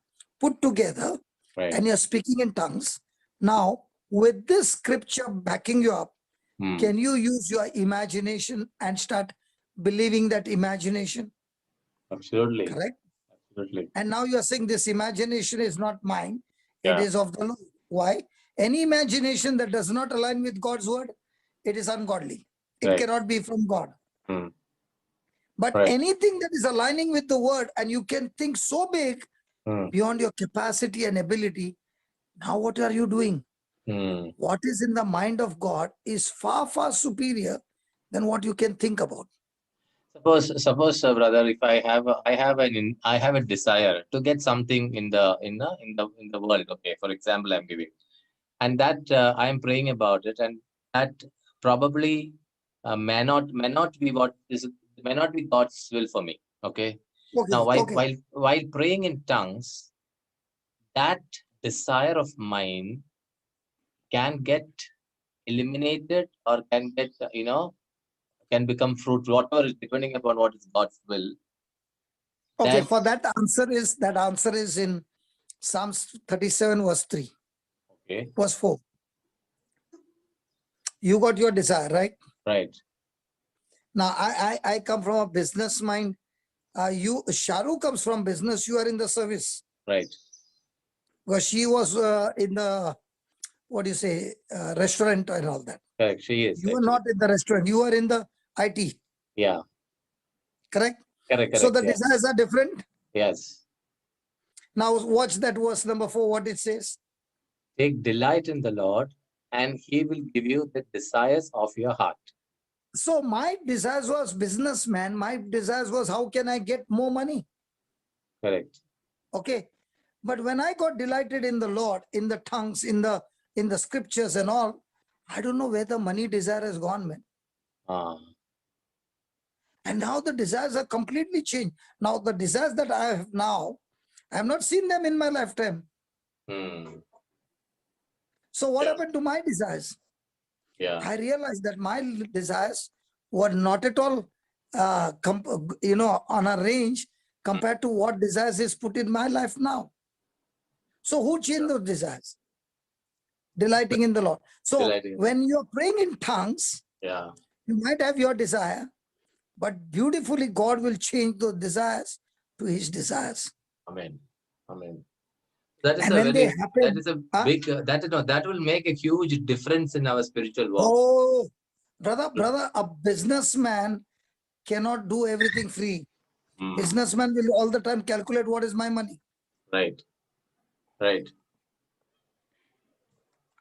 put together, Right. and you're speaking in tongues. Now, with this scripture backing you up, can you use your imagination and start believing that imagination? Absolutely. Correct? Absolutely. And now you're saying this imagination is not mine, it Yeah. is of the Lord. Why? Any imagination that does not align with God's word, it is ungodly. It Right. cannot be from God. Hmm. But Right. anything that is aligning with the word and you can think so big beyond your capacity and ability, now what are you doing? What is in the mind of God is far, far superior than what you can think about. Suppose, brother, if I have a desire to get something in the world. Okay, for example, I'm giving, and that I am praying about it, and that probably may not be may not be God's will for me. Okay. Now, while praying in tongues, that desire of mine can get eliminated or can get can become fruit, whatever is depending upon what is God's will. Okay, for that answer is in Psalms 37 verse 3. Okay. Verse 4. You got your desire, right? Right. Now I come from a business mind. Sharu comes from business. You are in the service. Right. Because she was in the restaurant and all that. Correct. She is. You are not in the restaurant. You are in the IT. Yeah. Correct? Correct. So the Yes. desires are different. Yes. Now watch that verse number 4, what it says. Take delight in the Lord, and He will give you the desires of your heart. So my desires was businessman. My desires was how can I get more money? Correct. Okay. But when I got delighted in the Lord, in the tongues, in the scriptures and all, I don't know where the money desire has gone, man. And now the desires are completely changed. Now the desires that I have now, I have not seen them in my lifetime. So what happened to my desires? Yeah. I realized that my desires were not at all, on a range compared to what desires is put in my life now. So who changed those desires? Delighting in the Lord. So when you're praying in tongues, yeah, you might have your desire, but beautifully God will change those desires to His desires. Amen. Amen. That is And a when they very happen, that is a big that will make a huge difference in our spiritual walk. Oh, brother, a businessman cannot do everything free. Businessman will all the time calculate what is my money. Right. Right.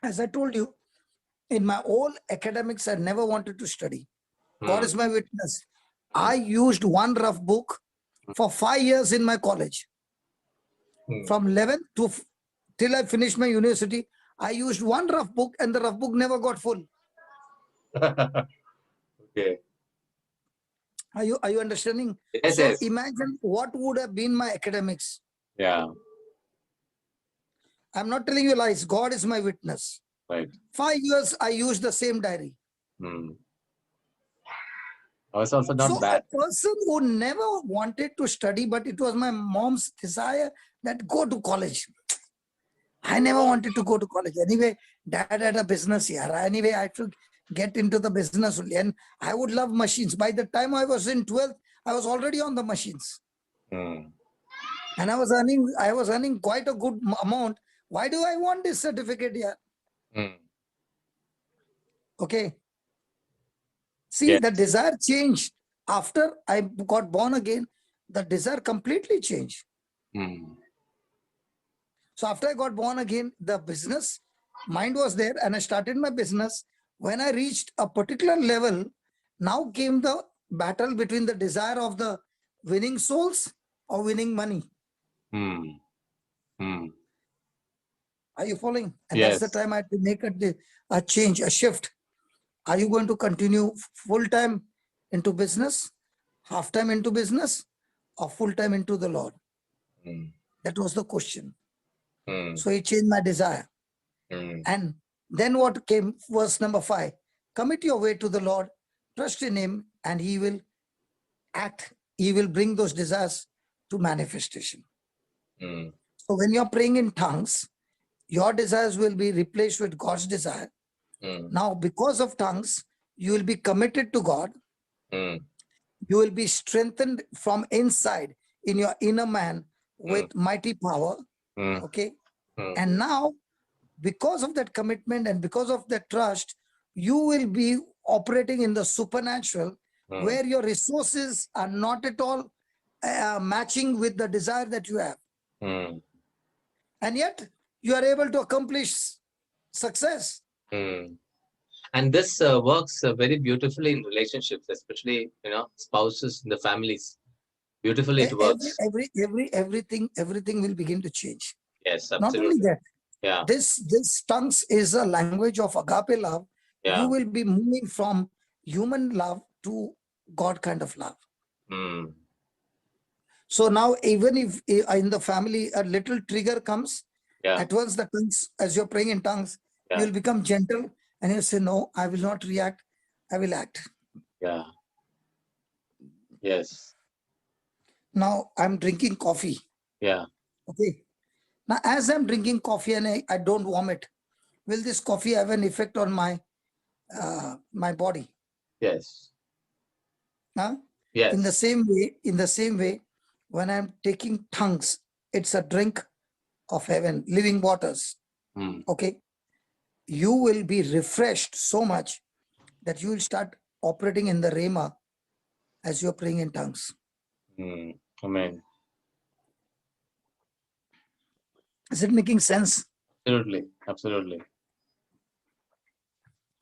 As I told you, in my whole academics, I never wanted to study. God is my witness. I used one rough book for 5 years in my college. From 11th to till I finished my university, I used one rough book and the rough book never got full. Okay. Are you understanding? Yes, so yes. Imagine what would have been my academics. Yeah. I'm not telling you lies. God is my witness. Right. 5 years I used the same diary. I was also not So bad. a person who never wanted to study, but it was my mom's desire that go to college. I never wanted to go to college. Anyway, dad had a business here. Anyway, I had to get into the business only. And I would love machines. By the time I was in 12th, I was already on the machines. Hmm. And I was earning quite a good amount. Why do I want this certificate here? Hmm. Okay. See, Yes. the desire changed. After I got born again, the desire completely changed. Hmm. So after I got born again, the business mind was there and I started my business. When I reached a particular level, now came the battle between the desire of the winning souls or winning money. Hmm. Hmm. Are you following? And that's the Yes. time I had to make a change, a shift. Are you going to continue full-time into business, half-time into business, or full-time into the Lord? Hmm. That was the question. Hmm. So he changed my desire. Hmm. And then what came, verse number 5, commit your way to the Lord, trust in him, and he will act. He will bring those desires to manifestation. Hmm. So when you're praying in tongues, your desires will be replaced with God's desire. Hmm. Now, because of tongues, you will be committed to God. Hmm. You will be strengthened from inside in your inner man with mighty power. Hmm. Okay. Hmm. And now, because of that commitment and because of that trust, you will be operating in the supernatural Hmm. where your resources are not at all matching with the desire that you have. Hmm. And yet you are able to accomplish success. Hmm. And this works very beautifully in relationships, especially, spouses in the families. Beautifully it works. Everything will begin to change. Yes, Not only absolutely. that, Yeah. this tongues is a language of agape love. You Yeah. will be moving from human love to God kind of love. Hmm. So now, even if in the family a little trigger comes, Yeah. at once the tongues, as you're praying in tongues, Yeah. you'll become gentle and you'll say, no, I will not react, I will act. Yeah. Yes. Now I'm drinking coffee. Yeah. Okay. Now, as I'm drinking coffee and I don't vomit, will this coffee have an effect on my body? Yes. Huh? Yes. In the same way, when I'm taking tongues, it's a drink of heaven, living waters. Hmm. Okay. You will be refreshed so much that you will start operating in the Rhema as you're praying in tongues. Hmm. Amen. Is it making sense? Absolutely. Absolutely.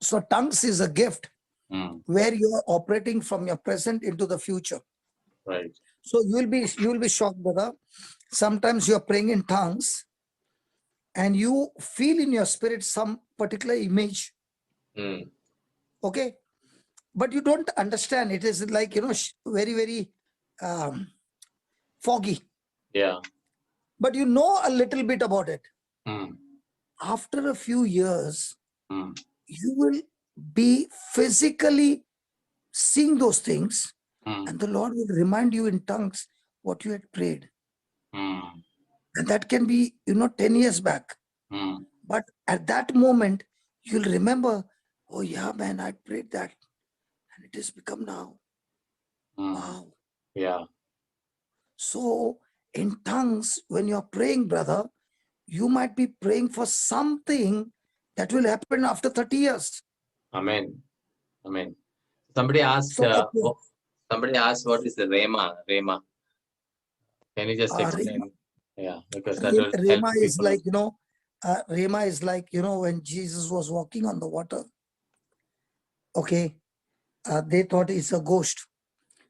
So tongues is a gift Hmm. where you are operating from your present into the future. Right. So you will be shocked, brother. Sometimes you're praying in tongues and you feel in your spirit some particular image. Hmm. Okay. But you don't understand. It is like, very, very foggy. Yeah. But you know a little bit about it. Hmm. After a few years, Hmm. you will be physically seeing those things, Hmm. and the Lord will remind you in tongues what you had prayed. Hmm. And that can be, 10 years back. Hmm. But at that moment, you'll remember, oh yeah, man, I prayed that and it has become now. Hmm. Wow. Yeah. So in tongues, when you're praying, brother, you might be praying for something that will happen after 30 years. Amen. Amen. Somebody asked, So what is the Rema? Rema. Can you just explain? Yeah, because that will help Rema is people. like, Rema is like, when Jesus was walking on the water. Okay. They thought it's a ghost.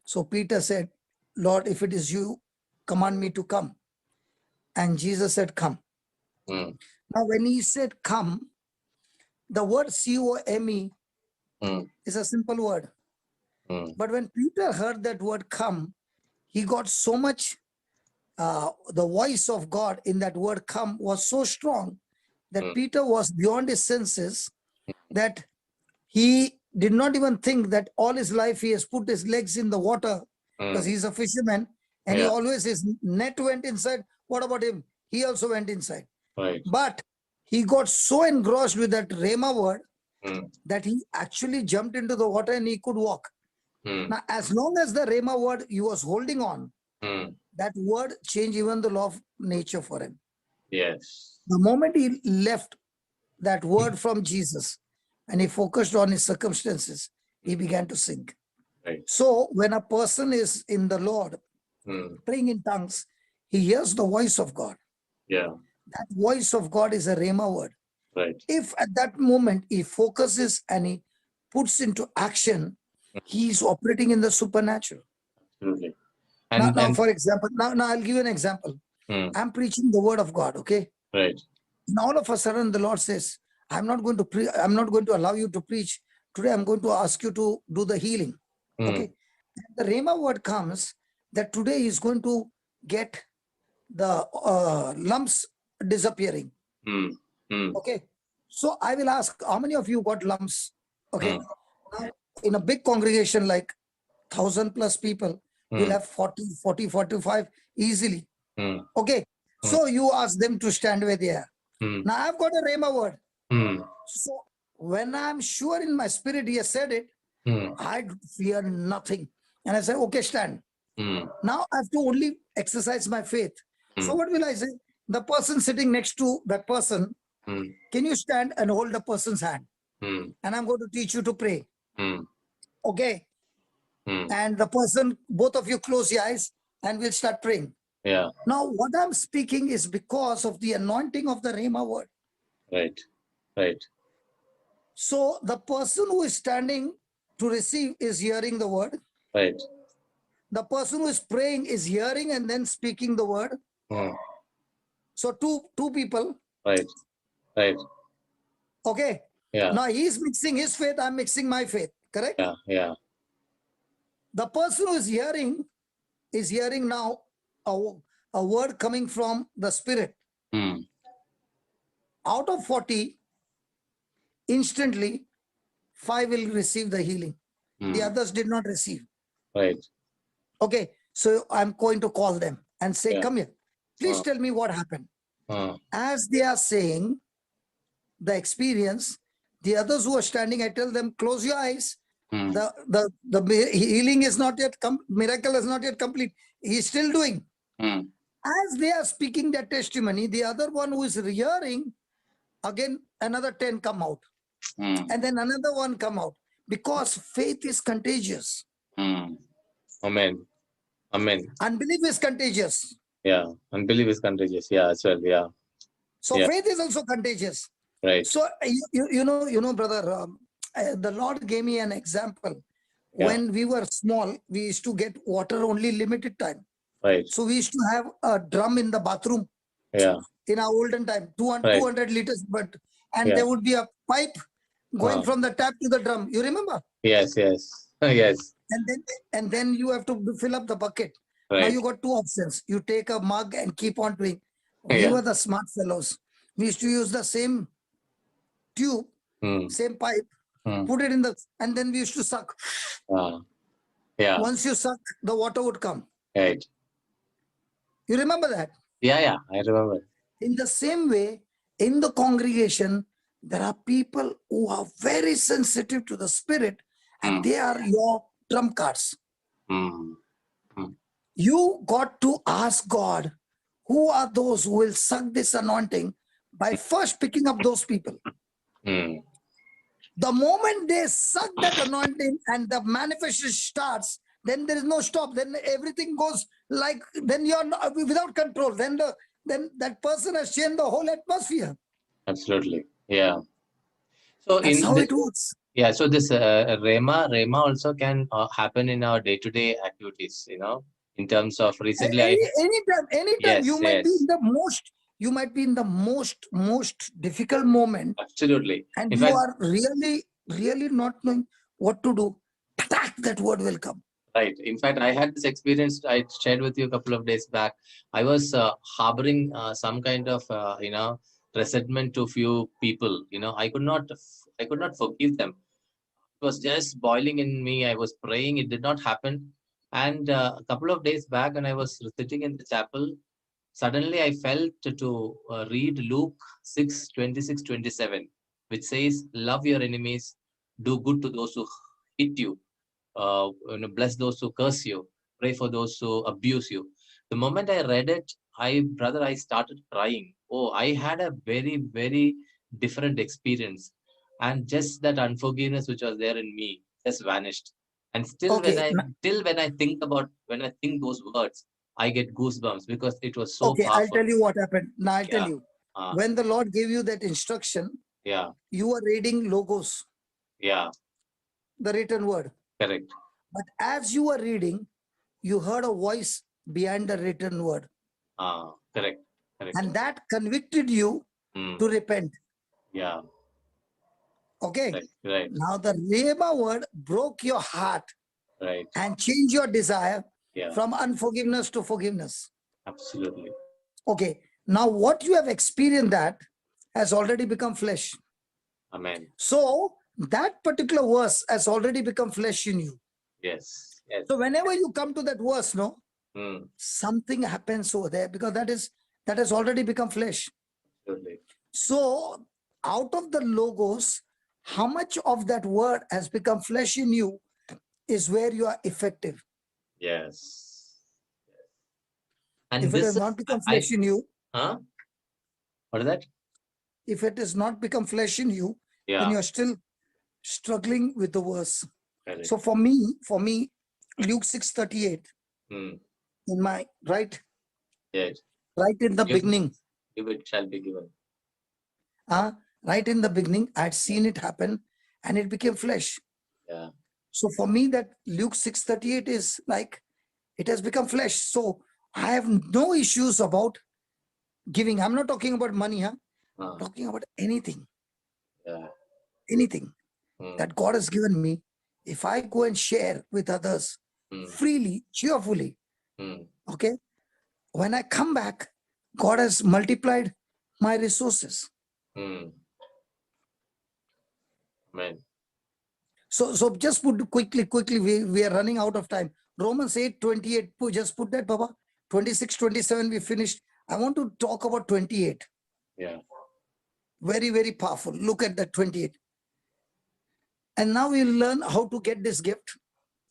So Peter said, Lord, if it is you, command me to come. And Jesus said, come. Hmm. Now, when he said come, the word C-O-M-E Hmm. is a simple word. Hmm. But when Peter heard that word come, he got so much, the voice of God in that word come was so strong that Hmm. Peter was beyond his senses, that he did not even think that all his life he has put his legs in the water because he's a fisherman and he Yeah. always, his net went inside. What about him? He also went inside. Right. But he got so engrossed with that Rhema word Mm. that he actually jumped into the water and he could walk. Mm. Now, as long as the Rhema word he was holding on, Mm. that word changed even the law of nature for him. Yes. The moment he left that word from Jesus and he focused on his circumstances, he began to sink. Right. So when a person is in the Lord, Mm. praying in tongues, he hears the voice of God. Yeah. That voice of God is a Rhema word. Right. If at that moment he focuses and he puts into action, he is operating in the supernatural. Absolutely. Now, for example, now I'll give you an example. Mm. I'm preaching the word of God, okay? Right. And all of a sudden, the Lord says, I'm not going to allow you to preach. Today, I'm going to ask you to do the healing. Mm. Okay. And the Rhema word comes that today he's going to get the lumps disappearing. Mm. Mm. Okay. So I will ask, how many of you got lumps? Okay. Mm. Now, in a big congregation like 1,000 plus people, you'll Mm. have 40, 45 easily. Mm. Okay. So you ask them to stand where they are. Mm. Now I've got a Rhema word. Mm. So when I'm sure in my spirit he has said it, Mm. I fear nothing. And I say, okay, stand. Mm. Now I have to only exercise my faith. So Mm. what will I say? The person sitting next to that person, Mm. can you stand and hold the person's hand? Mm. And I'm going to teach you to pray. Mm. Okay. Mm. And the person, both of you close your eyes and we'll start praying. Yeah. Now what I'm speaking is because of the anointing of the Rhema word. Right. Right. So the person who is standing to receive is hearing the word. Right. The person who is praying is hearing and then speaking the word. Mm. So two people. Right. Right. Okay. Yeah. Now he's mixing his faith, I'm mixing my faith. Correct? Yeah. Yeah. The person who is hearing now a word coming from the spirit. Mm. Out of 40, instantly 5 will receive the healing. The Mm. others did not receive. Right. Okay. So I'm going to call them and say, Yeah. come here. Please Uh. tell me what happened. As they are saying the experience, the others who are standing, I tell them, close your eyes. Mm. The healing is not yet miracle is not yet complete. He's still doing. Mm. As they are speaking their testimony, the other one who is hearing, again another 10 come out. Mm. And then another one come out. Because faith is contagious. Mm. Amen. Amen. Unbelief is contagious. Yeah. Unbelief is contagious. Yeah, as well. Yeah. So Yeah. faith is also contagious. Right. So you know, brother, the Lord gave me an example. Yeah. When we were small, we used to get water only limited time. Right. So we used to have a drum in the bathroom Yeah. in our olden time, 200, Right. 200 liters, and Yeah. there would be a pipe going Uh. from the tap to the drum. You remember? Yes. Yes. Yes. And then you have to fill up the bucket. Now Right. you got two options. You take a mug and keep on doing. We Yeah. were the smart fellows. We used to use the same tube, Mm. same pipe, Mm. put it in and then we used to suck. Yeah. Once you suck, the water would come. Right. You remember that? Yeah. Yeah. I remember. In the same way, in the congregation, there are people who are very sensitive to the spirit, and Mm. they are your trump cards. Mm. Mm. You got to ask God, who are those who will suck this anointing, by first picking up those people. Mm. The moment they suck that anointing and the manifestation starts, then there is no stop. Then everything goes like, then you're not, without control. Then that person has changed the whole atmosphere. Absolutely. Yeah. So That's in how the, it works. yeah. So this Rema also can happen in our day-to-day activities. In terms of recently, Anytime yes, you might be yes, in the most difficult moment, absolutely. and In you fact, are really not knowing what to do. That word will come. right. In fact, I had this experience I shared with you a couple of days back. I was harboring some kind of resentment to few people. I could not forgive them. was just boiling in me. I was praying. It did not happen. And a couple of days back, when I was sitting in the chapel, suddenly I felt to read Luke 6:26-27, which says, "Love your enemies, do good to those who hate you, bless those who curse you, pray for those who abuse you." The moment I read it, I started crying. Oh, I had a very, very different experience. And just that unforgiveness which was there in me just vanished. And still Okay, when I think those words, I get goosebumps because it was so okay, I'll powerful. tell you what happened. Now I'll tell Yeah. you. When the Lord gave you that instruction, Yeah. you were reading logos, Yeah. the written word. Correct. But as you were reading, you heard a voice behind the written word. Correct. Correct. And that convicted you to repent. Yeah. Okay. Right. Right. Now the Rhema word broke your heart Right. and changed your desire Yeah. from unforgiveness to forgiveness. Absolutely. Okay. Now what you have experienced that has already become flesh. Amen. So that particular verse has already become flesh in you. Yes. Yes. So whenever you come to that verse, no, Mm. something happens over there because that has already become flesh. Absolutely. So out of the logos, how much of that word has become flesh in you is where you are effective. Yes. And If it this has not become flesh in you, huh? What is that? if it has not become flesh in you, then Yeah. you're still struggling with the verse. Correct. So for me, Luke 6:38 Mm. in my right Yes. in the beginning. Give it shall be given. Right in the beginning, I had seen it happen and it became flesh. Yeah. So for me, that Luke 6:38 is like, it has become flesh. So I have no issues about giving. I'm not talking about money, I'm talking about anything. Yeah. Anything that God has given me. If I go and share with others freely, cheerfully, okay, when I come back, God has multiplied my resources. Amen. So just put quickly, we are running out of time. Romans 8:28, just put that, Baba. 26, 27, we finished. I want to talk about 28. Yeah. Very, very powerful. Look at that 28. And now we'll learn how to get this gift.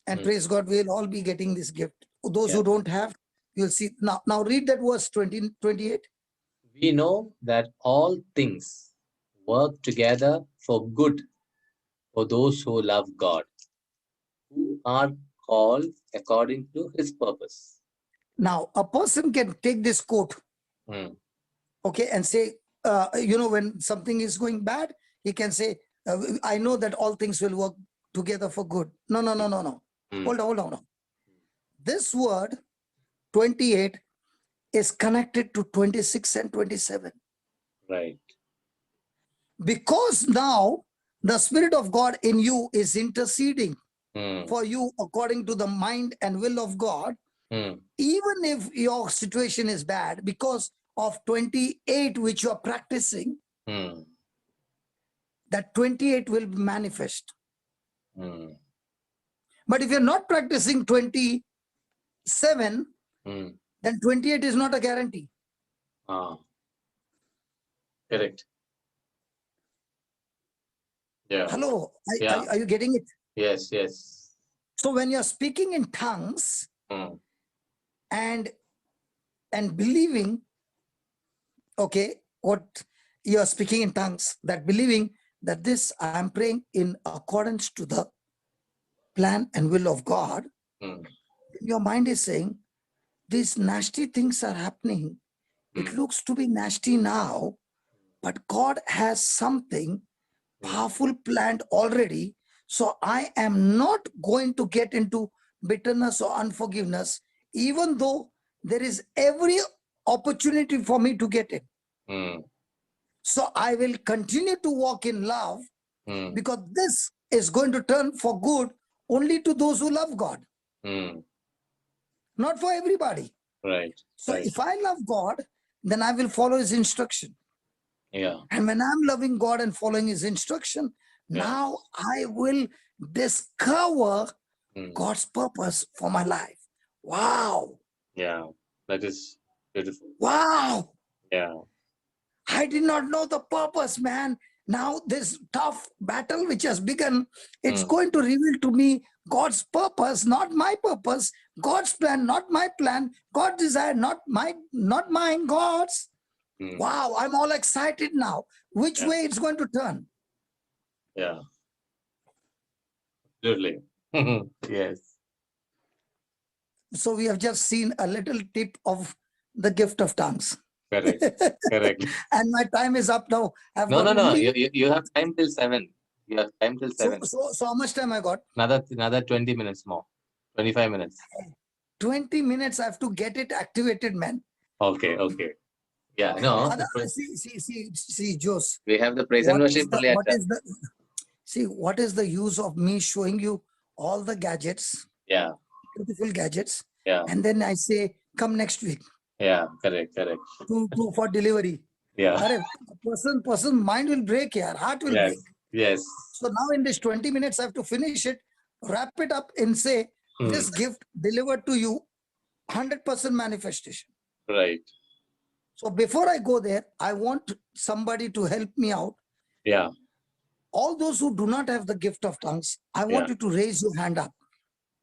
And praise God, we'll all be getting this gift. Those who don't have, you'll see. Now read that verse 28. We know that all things work together for good for those who love God, who are called according to his purpose. Now, a person can take this quote, okay, and say, when something is going bad, he can say, I know that all things will work together for good. No. Hold on. This word, 28, is connected to 26 and 27. Right. Because now the Spirit of God in you is interceding for you according to the mind and will of God. Even if your situation is bad, because of 28 which you are practicing, that 28 will manifest. But if you're not practicing 27, then 28 is not a guarantee. Correct. Yeah. Hello, are you getting it? Yes. So when you're speaking in tongues and believing, okay, what you're speaking in tongues, that believing that this I'm praying in accordance to the plan and will of God, your mind is saying, these nasty things are happening. It looks to be nasty now, but God has something powerful planned already. So I am not going to get into bitterness or unforgiveness, even though there is every opportunity for me to get it. So I will continue to walk in love because this is going to turn for good only to those who love God. Not for everybody. Right. So if I love God, then I will follow his instruction. Yeah. And when I'm loving God and following his instruction, Now I will discover Mm. God's purpose for my life. Wow. Yeah. That is beautiful. Wow. Yeah. I did not know the purpose, man. Now this tough battle which has begun, it's Mm. going to reveal to me God's purpose, not my purpose. God's plan, not my plan. God's desire, not mine, God's. Mm. Wow, I'm all excited now. Which Yeah. way it's going to turn? Yeah. Absolutely. Yes. So we have just seen a little tip of the gift of tongues. Correct. Correct. And my time is up now. I've No, got no, no. only, You have time till 7. You have time till 7. so how much time I got? Another 20 minutes more. 25 minutes. 20 minutes. I have to get it activated, man. Okay. Okay. Yeah. No. See, Jose. We have the praise and What worship is the, only at what is the, see, what is the use of me showing you all the gadgets, yeah. beautiful gadgets, Yeah. and then I say, come next week Yeah. Correct. Correct. for delivery. Yeah. Arey, person mind will break here, heart will Yes. break. Yes. So now in this 20 minutes, I have to finish it, wrap it up and say, this gift delivered to you, 100% manifestation. Right. So before I go there, I want somebody to help me out. Yeah. All those who do not have the gift of tongues, I want you to raise your hand up.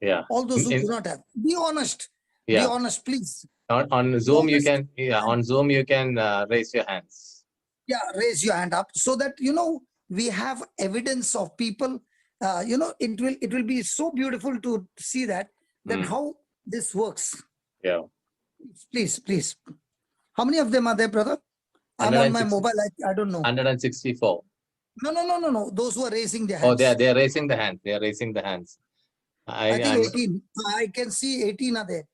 Yeah. All those who In- do not have, be honest. Be Yeah. honest, please. On Zoom, you honest. can. Yeah. On Zoom, you can raise your hands. Yeah, raise your hand up so that we have evidence of people. It will be so beautiful to see that how this works. Yeah. Please. How many of them are there, brother? I'm on my 160 mobile. I don't know. 164. No. Those who are raising their Oh, hands. they are raising the hands. They are raising the hands. I I'm- think 18. I can see 18 are there.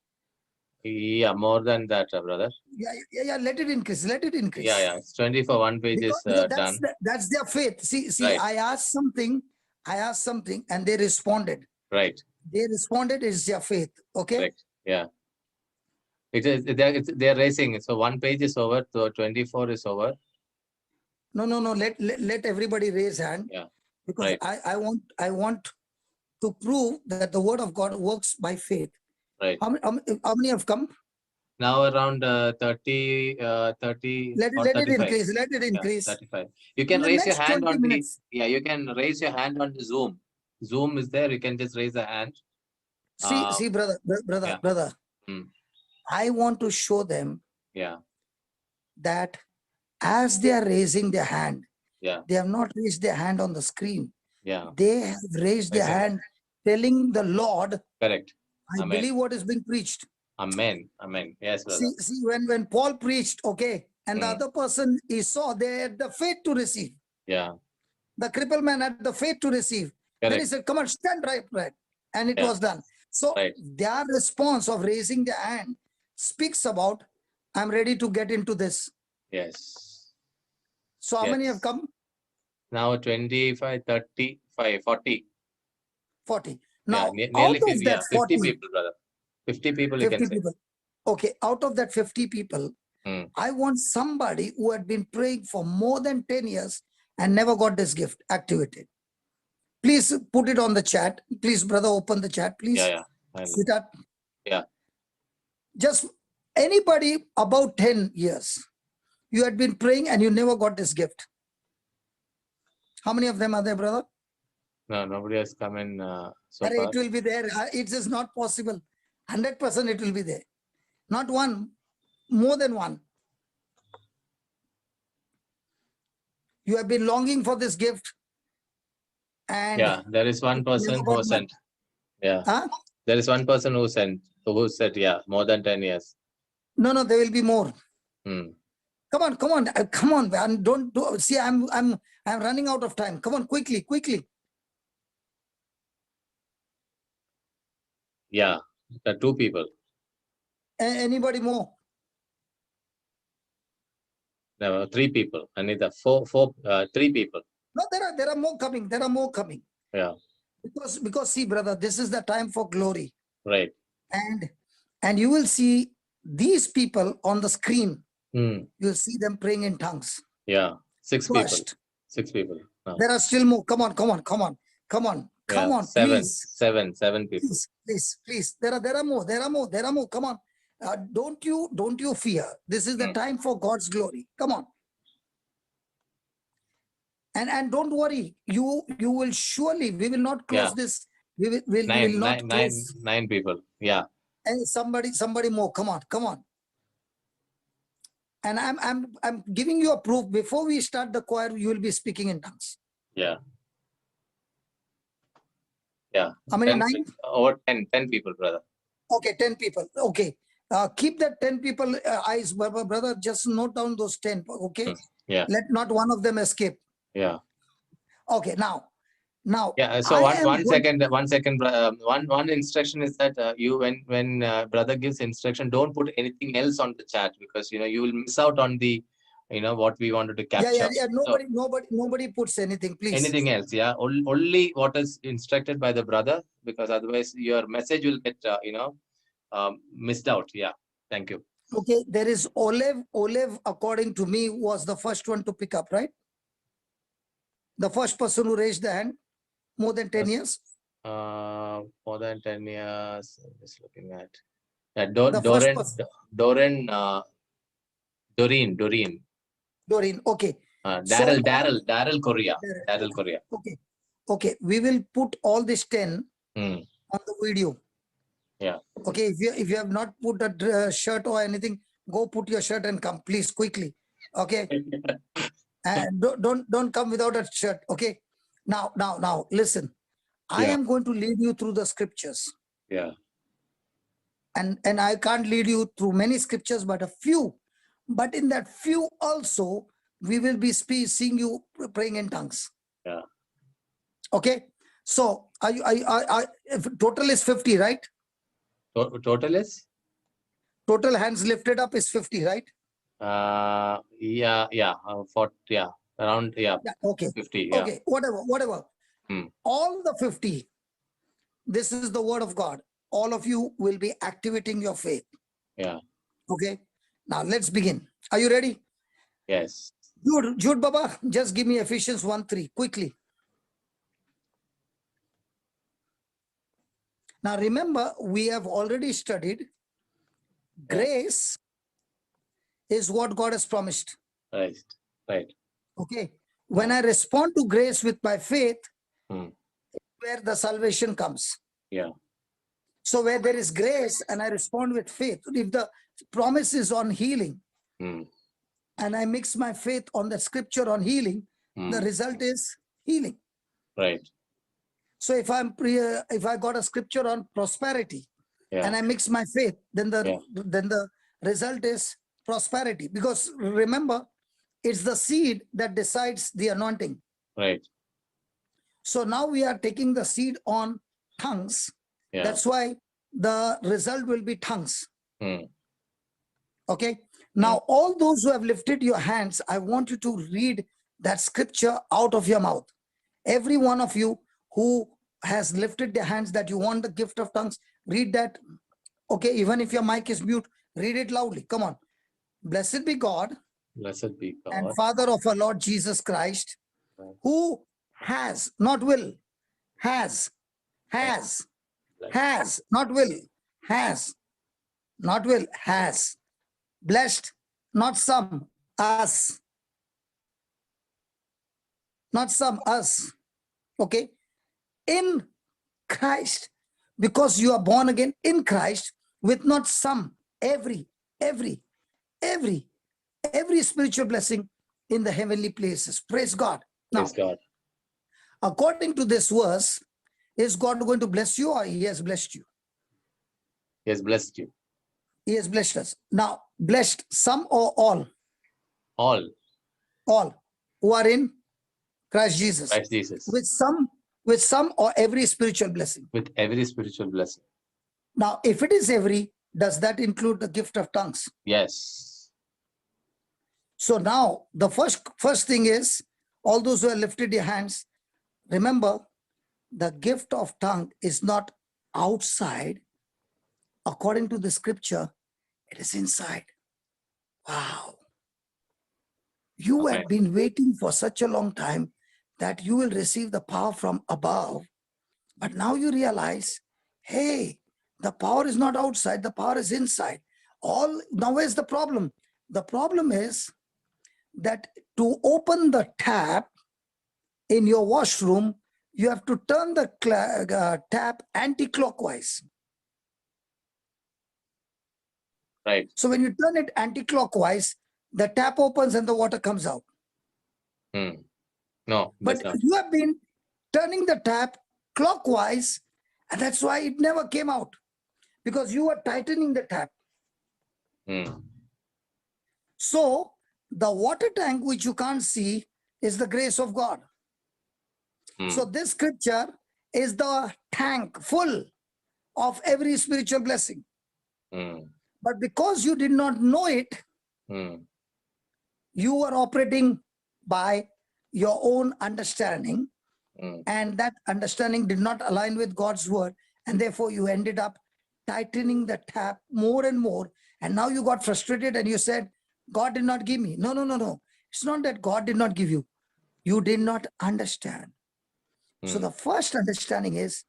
Yeah, more than that, brother. Yeah. Let it increase. Let it increase. Yeah. It's 20 for one page is Because done. that's their faith. See, Right. I asked something, and they responded. Right. They responded, is their faith. Okay. Correct. Yeah. They're racing. So one page is over. So 24 is over. No. Let everybody raise hand. Yeah. Because Right. I want to prove that the word of God works by faith. Right. How many have come? Now around 30, 30 Let or it 35. increase. Let it Yeah, increase. 35. You can In the raise your next hand 20 on the, minutes. yeah, you can raise your hand on the Zoom. Zoom is there. You can just raise a hand. See, brother. Yeah. Mm. I want to show them Yeah. that as they are raising their hand, Yeah. they have not raised their hand on the screen. Yeah. They have raised their Listen. hand, telling the Lord, Correct. I Amen. believe what is being preached. Amen. Amen. Yes, brother. See, when Paul preached, okay, and the other person he saw, they had the faith to receive. Yeah. The crippled man had the faith to receive. Then he Correct. said, come on, stand right. And it Yeah. was done. So Right. their response of raising their hand speaks about, I'm ready to get into this. Yes. So how many have Yes. come? Now 25, 35, 40. 40. Yeah, Now, nearly out of that 50 40, people, brother. 50 people you 50 can say. people. Okay, out of that 50 people, I want somebody who had been praying for more than 10 years and never got this gift activated. Please put it on the chat. Please, brother, open the chat, please. Yeah. Sweetheart. Yeah. Just anybody about 10 years, you had been praying and you never got this gift. How many of them are there, brother? No, nobody has come in so Arey, far. it will be there. It is not possible. 100% it will be there. Not one, more than one. You have been longing for this gift. And Yeah, there is one person who sent. Yeah. Huh? There is one person who said, yeah, more than 10 years. No, there will be more. Hmm. Come on, man. Don't do. See, I'm running out of time. Come on, quickly. Yeah, there are 2 people. Anybody more? No, 3 people. I need 3 people. No, there are more coming. There are more coming. Yeah. Because see, brother, this is the time for glory. Right. And you will see these people on the screen. Hmm. You'll see them praying in tongues. Yeah. 6 First. people. 6 people. No. There are still more. Come on, come on, come on, come on, come Yeah, on, seven, please. seven people. Please, please, please. There are more. There are more. There are more. Come on. Don't you fear. This is the time for God's glory. Come on. And don't worry. You will surely. We will not close this. We will not close. Nine people. Yeah. And somebody more. Come on, come on. And I'm giving you a proof. Before we start the choir, you will be speaking in tongues. Yeah. Yeah. How many? 10, 9? over 10 people, brother. Okay, 10 people. Okay. Keep that 10 people eyes, brother. Just note down those 10. Okay. Yeah. Let not one of them escape. Yeah. Okay. Now. Yeah. So one second. One instruction is that you when brother gives instruction, don't put anything else on the chat, because you will miss out on the what we wanted to capture. Yeah. Nobody puts anything, please. Anything else? Yeah. Only what is instructed by the brother, because otherwise your message will get missed out. Yeah. Thank you. Okay. There is Olev. Olev, according to me, was the first one to pick up, right? The first person who raised the hand. More than 10 years? More than 10 years. I'm just looking at. Doreen. Okay. Daryl Korea. Okay. We will put all this 10 on the video. Yeah. Okay. If you have not put a shirt or anything, go put your shirt and come, please, quickly. Okay. And don't come without a shirt. Okay. Now, listen. I am going to lead you through the scriptures. Yeah. And I can't lead you through many scriptures, but a few. But in that few also, we will be seeing you praying in tongues. Yeah. Okay. So total is 50, right? Total is? Total hands lifted up is 50, right? Yeah. Around, yeah. Okay. 50. Yeah. Okay. Whatever. All the 50, this is the word of God. All of you will be activating your faith. Yeah. Okay. Now let's begin. Are you ready? Yes. Jude Baba, just give me Ephesians 1:3 quickly. Now remember, we have already studied grace is what God has promised. Right. Okay. When I respond to grace with my faith, where the salvation comes. Yeah. So where there is grace and I respond with faith, if the promise is on healing and I mix my faith on the scripture on healing, the result is healing. Right. So if I got a scripture on prosperity and I mix my faith, then the result is prosperity. Because remember, it's the seed that decides the anointing. Right. So now we are taking the seed on tongues. Yeah. That's why the result will be tongues. Okay. Now, all those who have lifted your hands, I want you to read that scripture out of your mouth. Every one of you who has lifted their hands that you want the gift of tongues, read that. Okay. Even if your mic is mute, read it loudly. Come on. Blessed be God. Blessed be God. And Father of our Lord Jesus Christ, who has, not will, has, not will, has, blessed, not some, us, okay, in Christ, because you are born again in Christ, with not some, every spiritual blessing in the heavenly places. Praise God. Now, praise God. According to this verse, is God going to bless you or he has blessed you? He has blessed you. He has blessed us. Now, blessed some or all? All. All who are in Christ Jesus. Christ Jesus. With some or every spiritual blessing. With every spiritual blessing. Now, if it is every, does that include the gift of tongues? Yes. So now the first thing is, all those who have lifted your hands, remember, the gift of tongue is not outside. According to the scripture, it is inside. Wow. You have been waiting for such a long time that you will receive the power from above. But now you realize, hey, the power is not outside, the power is inside. Now where's the problem? The problem is that to open the tap in your washroom, you have to turn the tap anti-clockwise. Right. So when you turn it anti-clockwise, the tap opens and the water comes out. No, But that's not. you have been turning the tap clockwise, and that's why it never came out, because you were tightening the tap. So the water tank, which you can't see, is the grace of God. So this scripture is the tank full of every spiritual blessing. But because you did not know it, you were operating by your own understanding, and that understanding did not align with God's word, and therefore you ended up tightening the tap more and more, and now you got frustrated and you said, God did not give me. No. It's not that God did not give you. You did not understand. So the first understanding is,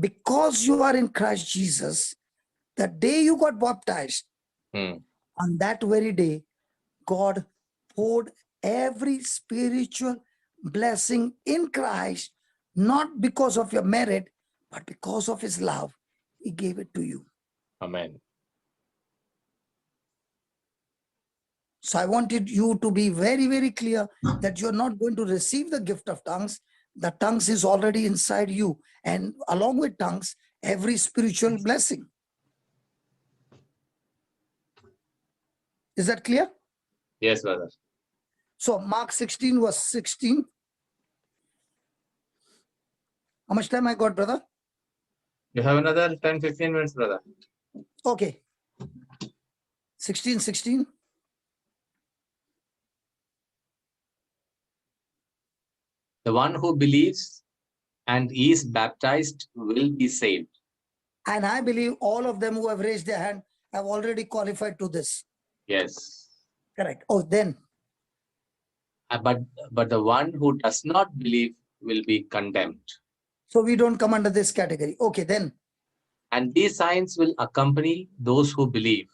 because you are in Christ Jesus, the day you got baptized, on that very day, God poured every spiritual blessing in Christ, not because of your merit, but because of his love. He gave it to you. Amen. So I wanted you to be very, very clear that you're not going to receive the gift of tongues. The tongues is already inside you. And along with tongues, every spiritual blessing. Is that clear? Yes, brother. So Mark 16 verse 16. How much time I got, brother? You have another 10-15 minutes, brother. Okay. 16. The one who believes and is baptized will be saved. And I believe all of them who have raised their hand have already qualified to this. Yes. Correct. Oh, then. But the one who does not believe will be condemned. So we don't come under this category. Okay, then. And these signs will accompany those who believe.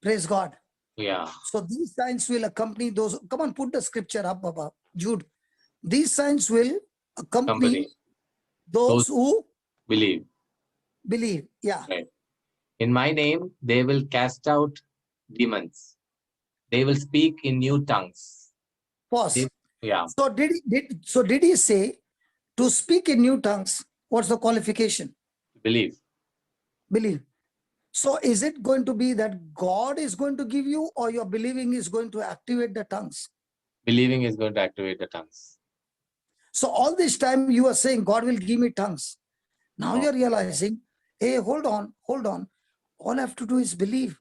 Praise God. Yeah. So these signs will accompany those. Come on, put the scripture up, Baba. Jude. These signs will accompany those who believe. believe. Yeah. Right. In my name, they will cast out demons. They will speak in new tongues. Pause. Yeah. So did he say to speak in new tongues? What's the qualification? Believe. Believe. So is it going to be that God is going to give you, or your believing is going to activate the tongues? Believing is going to activate the tongues. So all this time you are saying, God will give me tongues. Now you're realizing, hey, hold on. All I have to do is believe.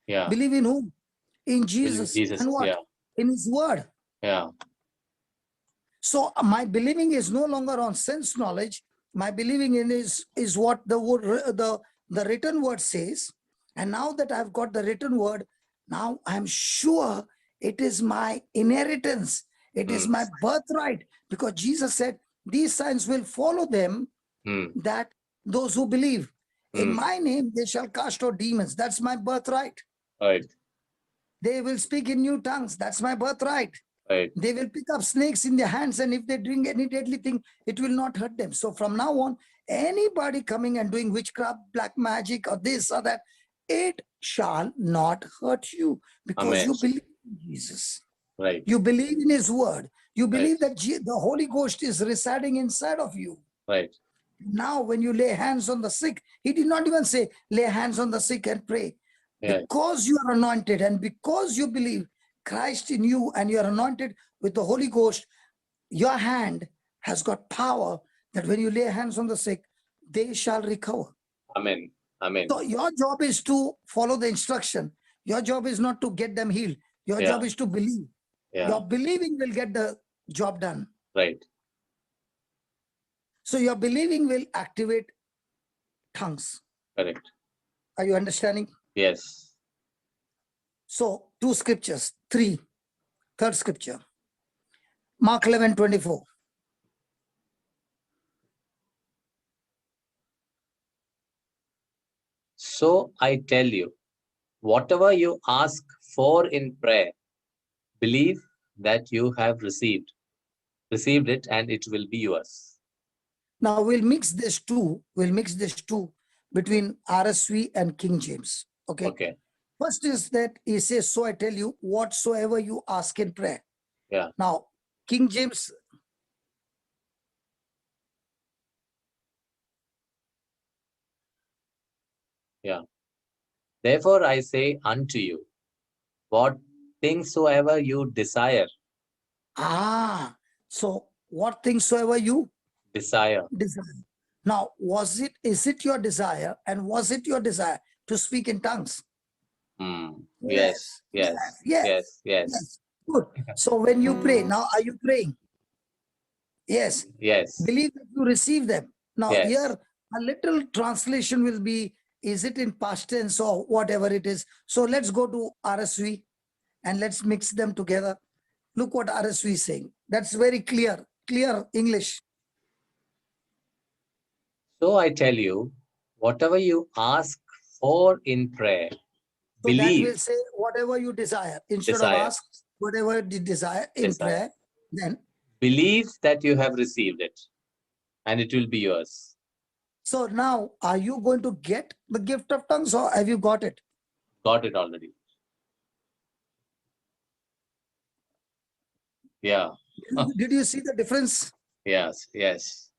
Yeah. Believe in whom? In Jesus. Jesus. And what? Yeah. In his word. Yeah. So my believing is no longer on sense knowledge. My believing in is what the word, the written word says. And now that I've got the written word, now I'm sure it is my inheritance. It is my birthright, because Jesus said, these signs will follow them, that those who believe. In my name, they shall cast out demons. That's my birthright. Right. They will speak in new tongues. That's my birthright. Right. They will pick up snakes in their hands, and if they drink any deadly thing, it will not hurt them. So from now on, anybody coming and doing witchcraft, black magic, or this or that, it shall not hurt you, because Amen. you believe in Jesus. Right. You believe in his word. You believe Right. that the Holy Ghost is residing inside of you. Right. Now, when you lay hands on the sick, he did not even say, lay hands on the sick and pray. Yeah. Because you are anointed and because you believe Christ in you and you are anointed with the Holy Ghost, your hand has got power that when you lay hands on the sick, they shall recover. Amen. Amen. So your job is to follow the instruction. Your job is not to get them healed. Your job is to believe. Yeah. Your believing will get the job done. Right. So your believing will activate tongues. Correct. Are you understanding? Yes. So 2 scriptures, 3. Third scripture. Mark 11:24. So I tell you, whatever you ask for in prayer, believe that you have received it, and it will be yours. Now we'll mix this two. We'll mix this two between RSV and King James. Okay. Okay. First is that he says, so I tell you, whatsoever you ask in prayer. Yeah. Now, King James. Yeah. Therefore I say unto you, what things soever you desire. So what things soever you Desire. Now, is it your desire, and was it your desire to speak in tongues? Yes. Good. So when you pray, now are you praying? Yes. Yes. Believe that you receive them. Now Yes. here a little translation will be, is it in past tense or whatever it is? So let's go to RSV and let's mix them together. Look what RSV is saying. That's very clear English. So I tell you, whatever you ask for in prayer, So believe. that will say whatever you desire. Instead Desire. of ask, whatever you desire in Desire. prayer, then Believe that you have received it, and it will be yours. so now are you going to get the gift of tongues, or have you got it? Got it already. Yeah. Did you see the difference? Yes. Yes.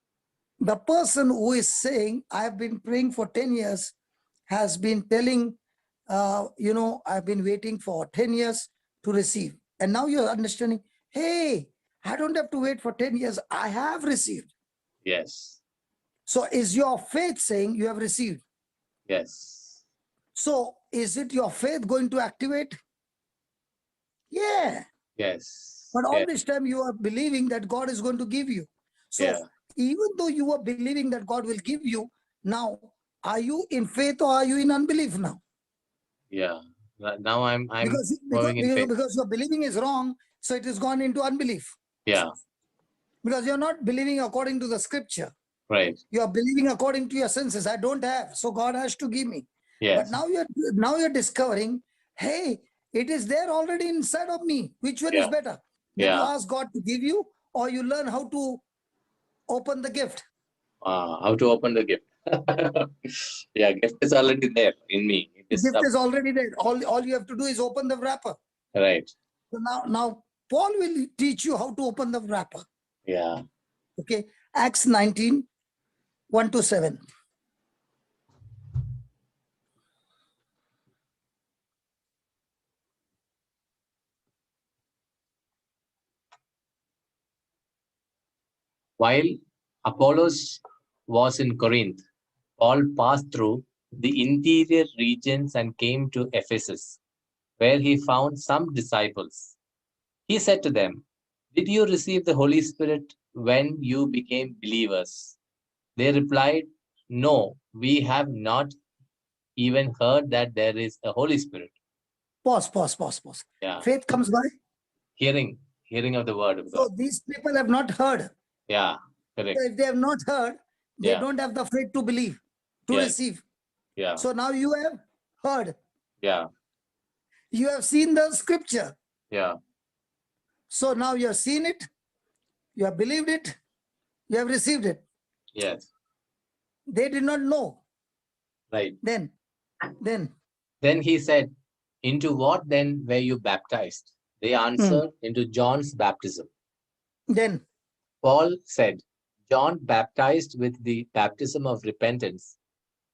The person who is saying, I've been praying for 10 years, has been telling, I've been waiting for 10 years to receive. And now you're understanding, hey, I don't have to wait for 10 years. I have received. Yes. So is your faith saying you have received? Yes. So is it your faith going to activate? Yeah. Yes. But all Yes. this time you are believing that God is going to give you. So Yeah. even though you are believing that God will give you, now are you in faith or are you in unbelief now? Yeah. Now I'm Because moving in faith. because your believing is wrong, so it has gone into unbelief. Yeah. Because you're not believing according to the scripture. Right. You are believing according to your senses. I don't have, so God has to give me. Yes. But now you're discovering, hey, it is there already inside of me. Which one is Yeah. better? That you Yeah. ask God to give you, or you learn how to open the gift? How to open the gift. Yeah, gift is already there in me. It The is gift is already there. All you have to do is open the wrapper. right. So now Paul will teach you how to open the wrapper. Yeah. Okay. Acts 19, 1-7. While Apollos was in Corinth, Paul passed through the interior regions and came to Ephesus, where he found some disciples. He said to them, "Did you receive the Holy Spirit when you became believers?" They replied, "No, we have not even heard that there is a Holy Spirit." Pause. Yeah. Faith comes by. Hearing of the word of So God. these people have not heard. Yeah, correct. So if they have not heard, they Yeah. don't have the faith to believe, to Yes. receive. Yeah, So now you have heard. yeah, You have seen the scripture. yeah, So now you have seen it, you have believed it, you have received it. yes, They did not know. right. Then Then he said, "Into what then were you baptized?" They answered, "Into John's baptism." then Paul said, "John baptized with the baptism of repentance,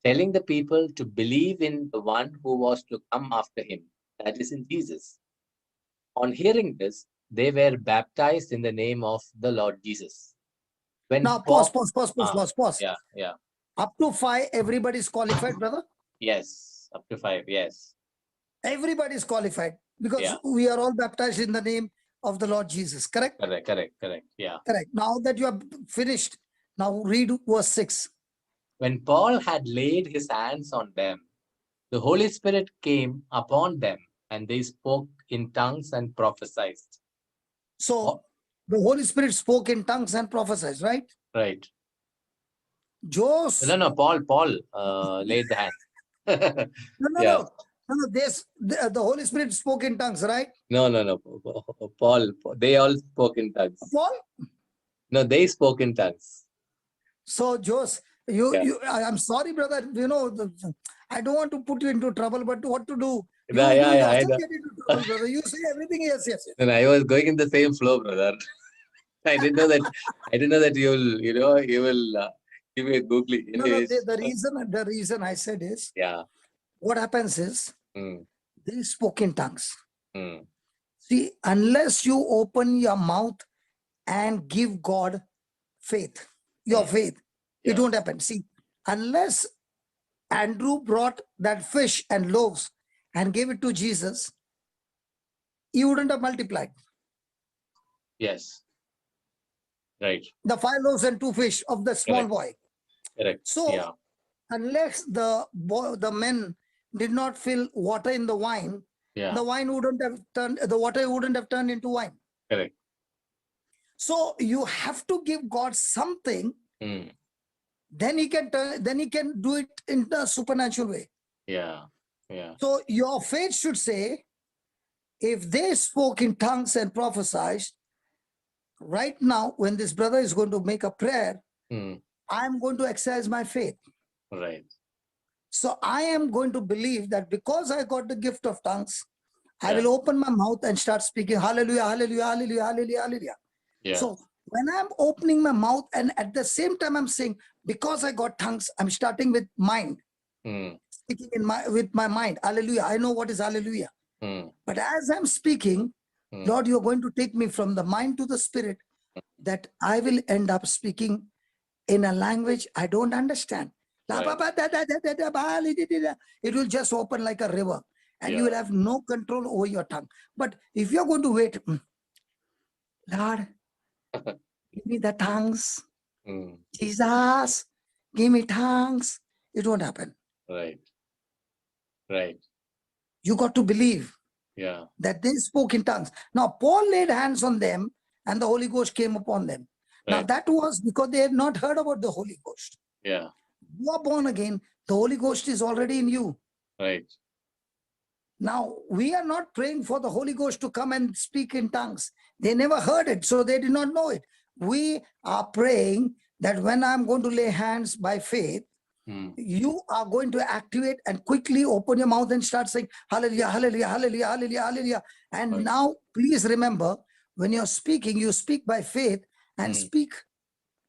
telling the people to believe in the one who was to come after him, that is, in Jesus." On hearing this, they were baptized in the name of the Lord Jesus. When now Paul- pause. Yeah, yeah. Up to 5, everybody is qualified, brother. Yes, up to 5. Yes. Everybody is qualified because Yeah. we are all baptized in the name of the Lord Jesus. Correct? Correct. Yeah. Correct. Now that you have finished, now read verse 6. When Paul had laid his hands on them, the Holy Spirit came upon them, and they spoke in tongues and prophesied. So the Holy Spirit spoke in tongues and prophesied, right? Right. Jos, No, Paul laid the hand. no, Yeah. the Holy Spirit spoke in tongues, right? No. Paul, they all spoke in tongues. Paul? No, they spoke in tongues. So, Jos, Yeah. I'm sorry, brother. I don't want to put you into trouble, but what to do? You Yeah, I yourself know. get into trouble, brother. You say everything, yes. And I was going in the same flow, brother. I didn't know that you will give me a googly. No, Anyways. the reason I said is, Yeah. what happens is, Mm, they spoke in tongues. mm, See, unless you open your mouth and give God faith, your faith, it yeah. won't happen. See, unless Andrew brought that fish and loaves and gave it to Jesus, he wouldn't have multiplied. Yes. Right. The 5 loaves and 2 fish of the small Correct. boy. Correct. So, Yeah. unless the men did not fill water in the wine, Yeah. the water wouldn't have turned into wine. Correct. So you have to give God something, Mm, then he can do it in a supernatural way. yeah. Yeah. So your faith should say, if they spoke in tongues and prophesied, right now, when this brother is going to make a prayer, Mm, I'm going to exercise my faith. right. So I am going to believe that because I got the gift of tongues, I Yeah. will open my mouth and start speaking hallelujah, hallelujah, hallelujah, hallelujah, hallelujah. Yeah. So when I'm opening my mouth and at the same time I'm saying, because I got tongues, I'm starting with mind, Mm, speaking with my mind. Hallelujah. I know what is hallelujah. mm, But as I'm speaking, mm. Lord, you're going to take me from the mind to the spirit, that I will end up speaking in a language I don't understand. Right. It will just open like a river and you Yeah. will have no control over your tongue. But if you're going to wait, Lord, give me the tongues. Mm, Jesus, give me tongues. It won't happen. right. Right. You got to believe Yeah. that they spoke in tongues. Now, Paul laid hands on them and the Holy Ghost came upon them. Now, Right. that was because they had not heard about the Holy Ghost. Yeah. You are born again. The Holy Ghost is already in you. Right. Now, we are not praying for the Holy Ghost to come and speak in tongues. They never heard it, so they did not know it. We are praying that when I'm going to lay hands by faith, Mm, you are going to activate and quickly open your mouth and start saying, hallelujah, hallelujah, hallelujah, hallelujah, hallelujah. And right. now, please remember, when you're speaking, you speak by faith and speak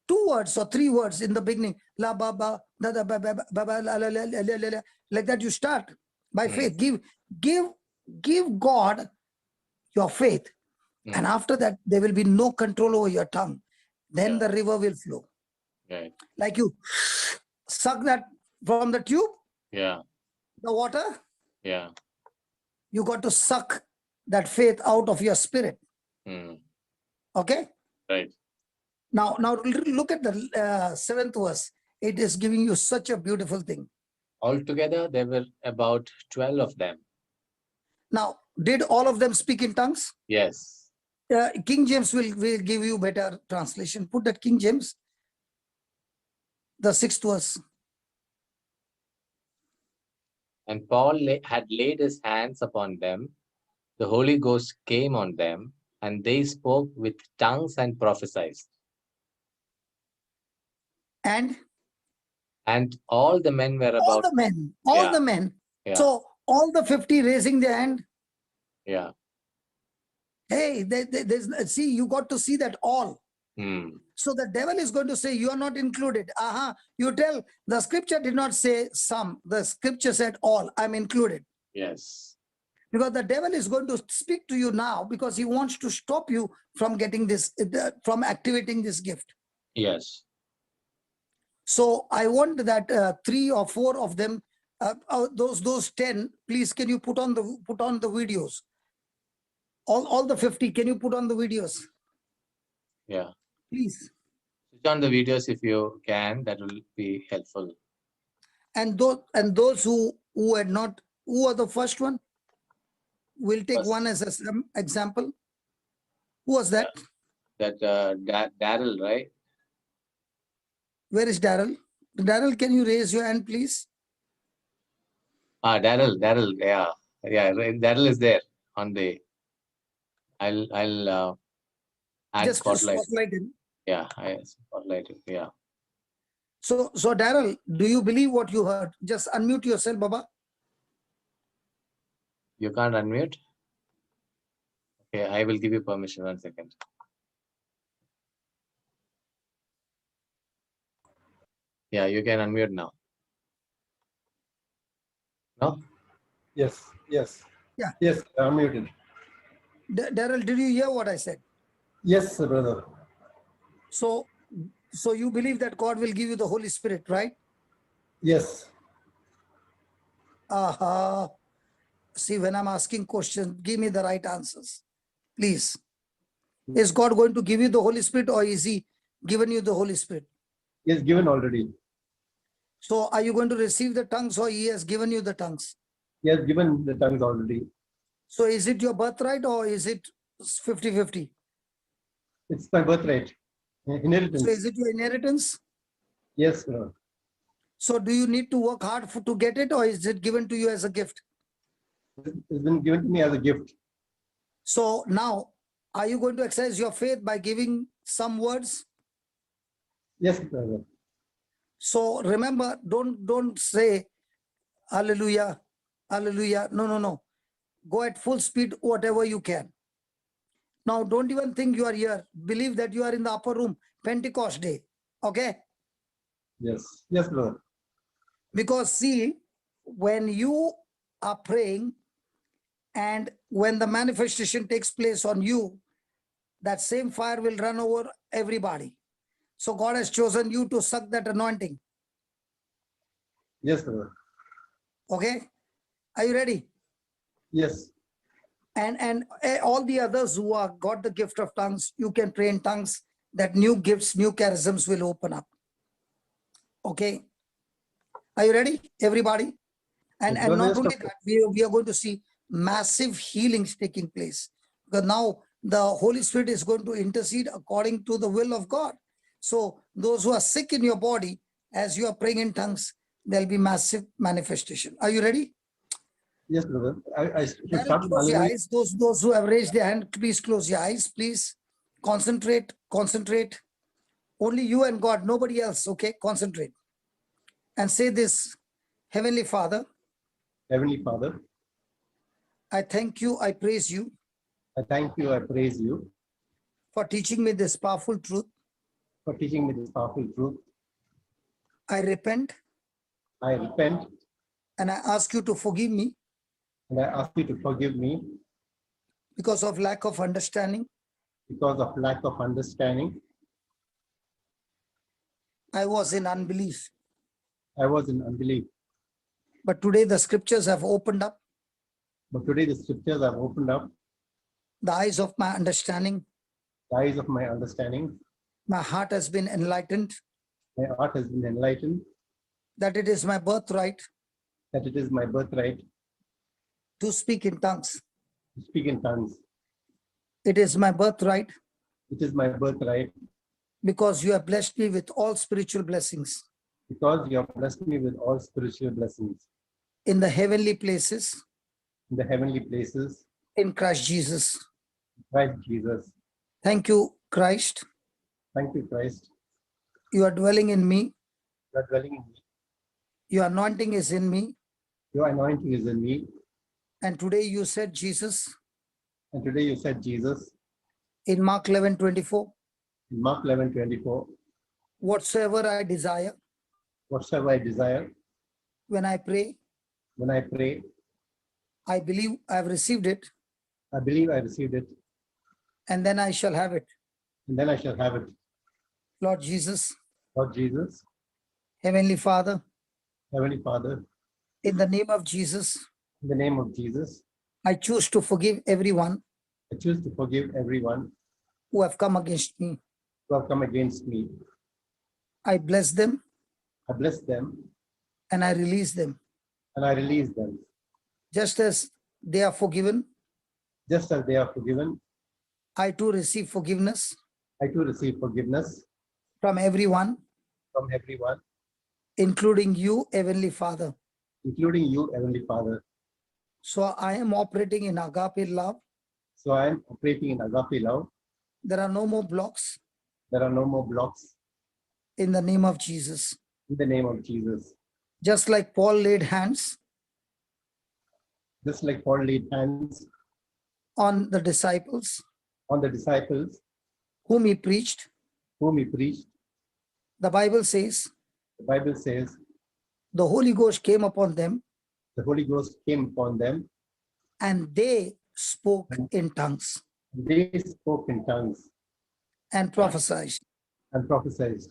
2 words or 3 words in the beginning. La ba ba da da ba ba ba ba la la la la la la. Like that, you start by faith. Give God your faith. And after that, there will be no control over your tongue. Then Yeah. the river will flow. Right. Like you suck that from the tube, Yeah. the water, Yeah. you got to suck that faith out of your spirit. Mm, Okay. right. Now look at the 7th verse. It is giving you such a beautiful thing. Altogether, there were about 12 of them. Now, did all of them speak in tongues? Yes. King James will give you better translation. Put that King James, the 6th verse. And Paul had laid his hands upon them. The Holy Ghost came on them, and they spoke with tongues and prophesied. And And all the men were all about. the men, Yeah. So all the 50 raising their hand. Yeah. Hey, see, you got to see that all. Mm, So the devil is going to say, you are not included. You tell, the scripture did not say some. The scripture said all. I'm included. yes. Because the devil is going to speak to you now because he wants to stop you from getting this, from activating this gift. Yes. So I want that 3 or 4 of them, those 10, please, can you put on the videos? All the 50, can you put on the videos? Yeah. Please. Switch on the videos if you can. That will be helpful. And those who had not, who are the first one? We'll take First. one as an example. Who was that? that Daryl, right? Where is Daryl? Daryl, can you raise your hand, please? Daryl, yeah, right, Daryl is there on the. I'll add Just spotlight. spotlight him. Yeah, I spotlight it. Yeah. So Daryl, do you believe what you heard? Just unmute yourself, Baba. You can't unmute. Okay, I will give you permission. 1 second. Yeah, you can unmute now. No? Yes, yes. Yeah. Yes, I'm muted. Daryl, did you hear what I said? Yes, brother. So you believe that God will give you the Holy Spirit, right? Yes. See, when I'm asking questions, give me the right answers, please. Is God going to give you the Holy Spirit, or is He given you the Holy Spirit? Yes, given already. So are you going to receive the tongues, or He has given you the tongues? He has given the tongues already. So is it your birthright, or is it 50-50? It's my birthright. Inheritance. So is it your inheritance? Yes, brother. So do you need to work hard to get it, or is it given to you as a gift? It's been given to me as a gift. So now, are you going to exercise your faith by giving some words? Yes, brother. So remember, don't say hallelujah, hallelujah. No. Go at full speed, whatever you can. Now, don't even think you are here. Believe that you are in the upper room, Pentecost day. Okay? Yes. Yes, brother. Because see, when you are praying and when the manifestation takes place on you, that same fire will run over everybody. So God has chosen you to suck that anointing. Yes, brother. Okay? Are you ready? Yes. And all the others who are got the gift of tongues, you can pray in tongues, that new gifts, new charisms will open up. Okay? Are you ready, everybody? And not only that, we are going to see massive healings taking place. Because now the Holy Spirit is going to intercede according to the will of God. So those who are sick in your body, as you are praying in tongues, there'll be massive manifestation. Are you ready? Yes, brother. I should start. Close your eyes. Those who have raised their hand, please close your eyes. Please concentrate. Only you and God, nobody else. Okay, concentrate. And say this: Heavenly Father, Heavenly Father, I thank you, I praise you I thank you, I praise you for teaching me this powerful truth. for teaching me this powerful truth. I repent I repent and I ask you to forgive me and I ask you to forgive me because of lack of understanding. because of lack of understanding. I was in unbelief. I was in unbelief. But today the scriptures have opened up But today the scriptures have opened up the eyes of my understanding. the eyes of my understanding. My heart has been enlightened, My heart has been enlightened, that it is my birthright that it is my birthright to speak in tongues. to speak in tongues. It is my birthright It is my birthright because you have blessed me with all spiritual blessings because you have blessed me with all spiritual blessings in the heavenly places in the heavenly places. in Christ Jesus. Christ Jesus. Thank you, Christ. Thank you, Christ. You are dwelling in me. You are dwelling in me. Your anointing is in me. Your anointing is in me. And today you said, Jesus, And today you said, Jesus, in Mark 11:24, in Mark 11:24, whatsoever I desire, whatsoever I desire, when I pray, when I pray, I believe I have received it, I believe I received it, and then I shall have it. and then I shall have it. Lord Jesus, Lord Jesus, Heavenly Father, Heavenly Father, in the name of Jesus, in the name of Jesus, I choose to forgive everyone I choose to forgive everyone who have come against me. who have come against me. I bless them I bless them and I release them. and I release them. Just as they are forgiven, Just as they are forgiven, I too receive forgiveness I too receive forgiveness from everyone, from everyone, including you, Heavenly Father. including you, Heavenly Father. So I am operating in agape love. So I am operating in agape love. There are no more blocks There are no more blocks in the name of Jesus. in the name of Jesus. Just like Paul laid hands Just like Paul laid hands on the disciples on the disciples whom he preached, whom he preached, the Bible says the Bible says the Holy Ghost came upon them the Holy Ghost came upon them and they spoke in tongues and they spoke in tongues and prophesied. and prophesied.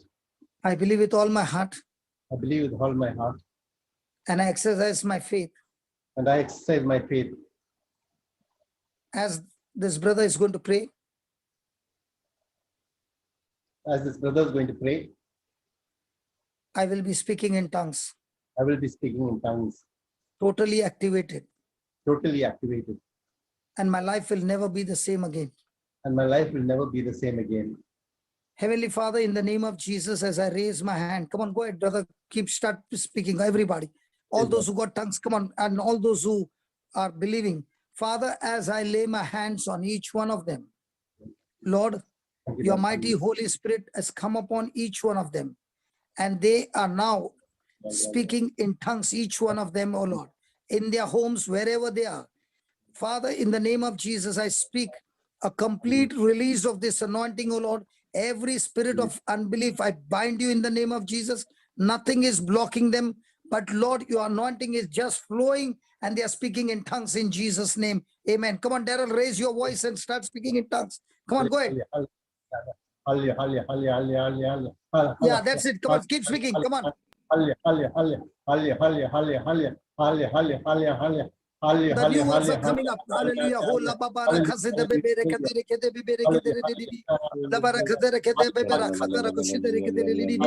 I believe with all my heart I believe with all my heart and I exercise my faith and I exercise my faith. as this brother is going to pray. As this brother is going to pray, I will be speaking in tongues, I will be speaking in tongues, totally activated, totally activated, and my life will never be the same again. and my life will never be the same again. Heavenly Father, in the name of Jesus, as I raise my hand, come on, go ahead, brother, start speaking, everybody. All those who got tongues, come on, and all those who are believing. Father, as I lay my hands on each one of them, Lord, Thank you, your Lord. mighty Holy Spirit has come upon each one of them, and they are now speaking in tongues, each one of them, oh Lord, in their homes, wherever they are. Father, in the name of Jesus, I speak a complete release of this anointing, oh Lord. Every spirit of unbelief, I bind you in the name of Jesus. Nothing is blocking them, but Lord, your anointing is just flowing and they are speaking in tongues in Jesus' name. Amen. Come on, Daryl, raise your voice and start speaking in tongues. Come on, go ahead. Yeah, that's it. Come on, keep speaking. Come on. The new words are coming up. Hallelujah. Hola babara khazede bebere kedere kede bebere kedere didi. La bara khadere kede bebera khadara kushidere kedere didi.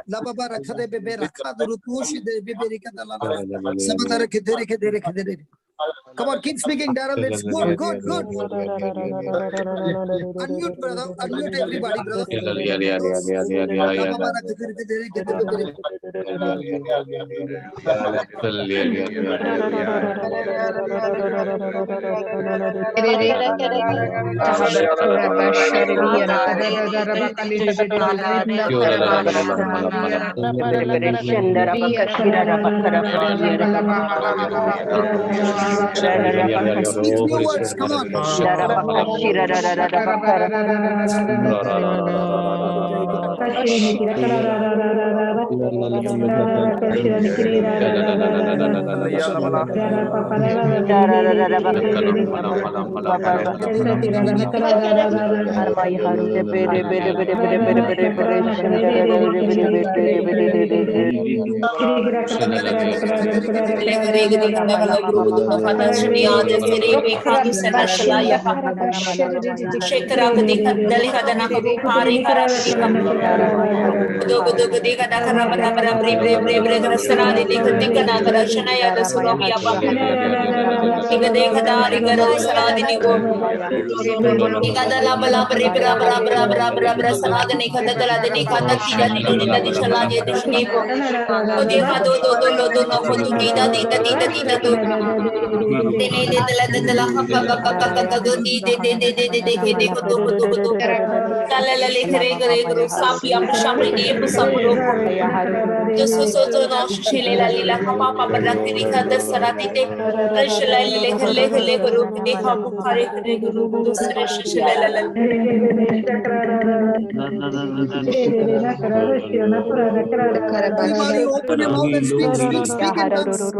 La babara khade bebera khadru tushide bebere kedala la. Sabadara kedere kedere kedere. Come on, keep speaking, Daryl. It's good, good, good. Unmute, brother. Unmute everybody, brother. La babara khadere kedere kede bebere. Speak new words. Come on. Everybody open your mouth and speak, speak, speak in tongues.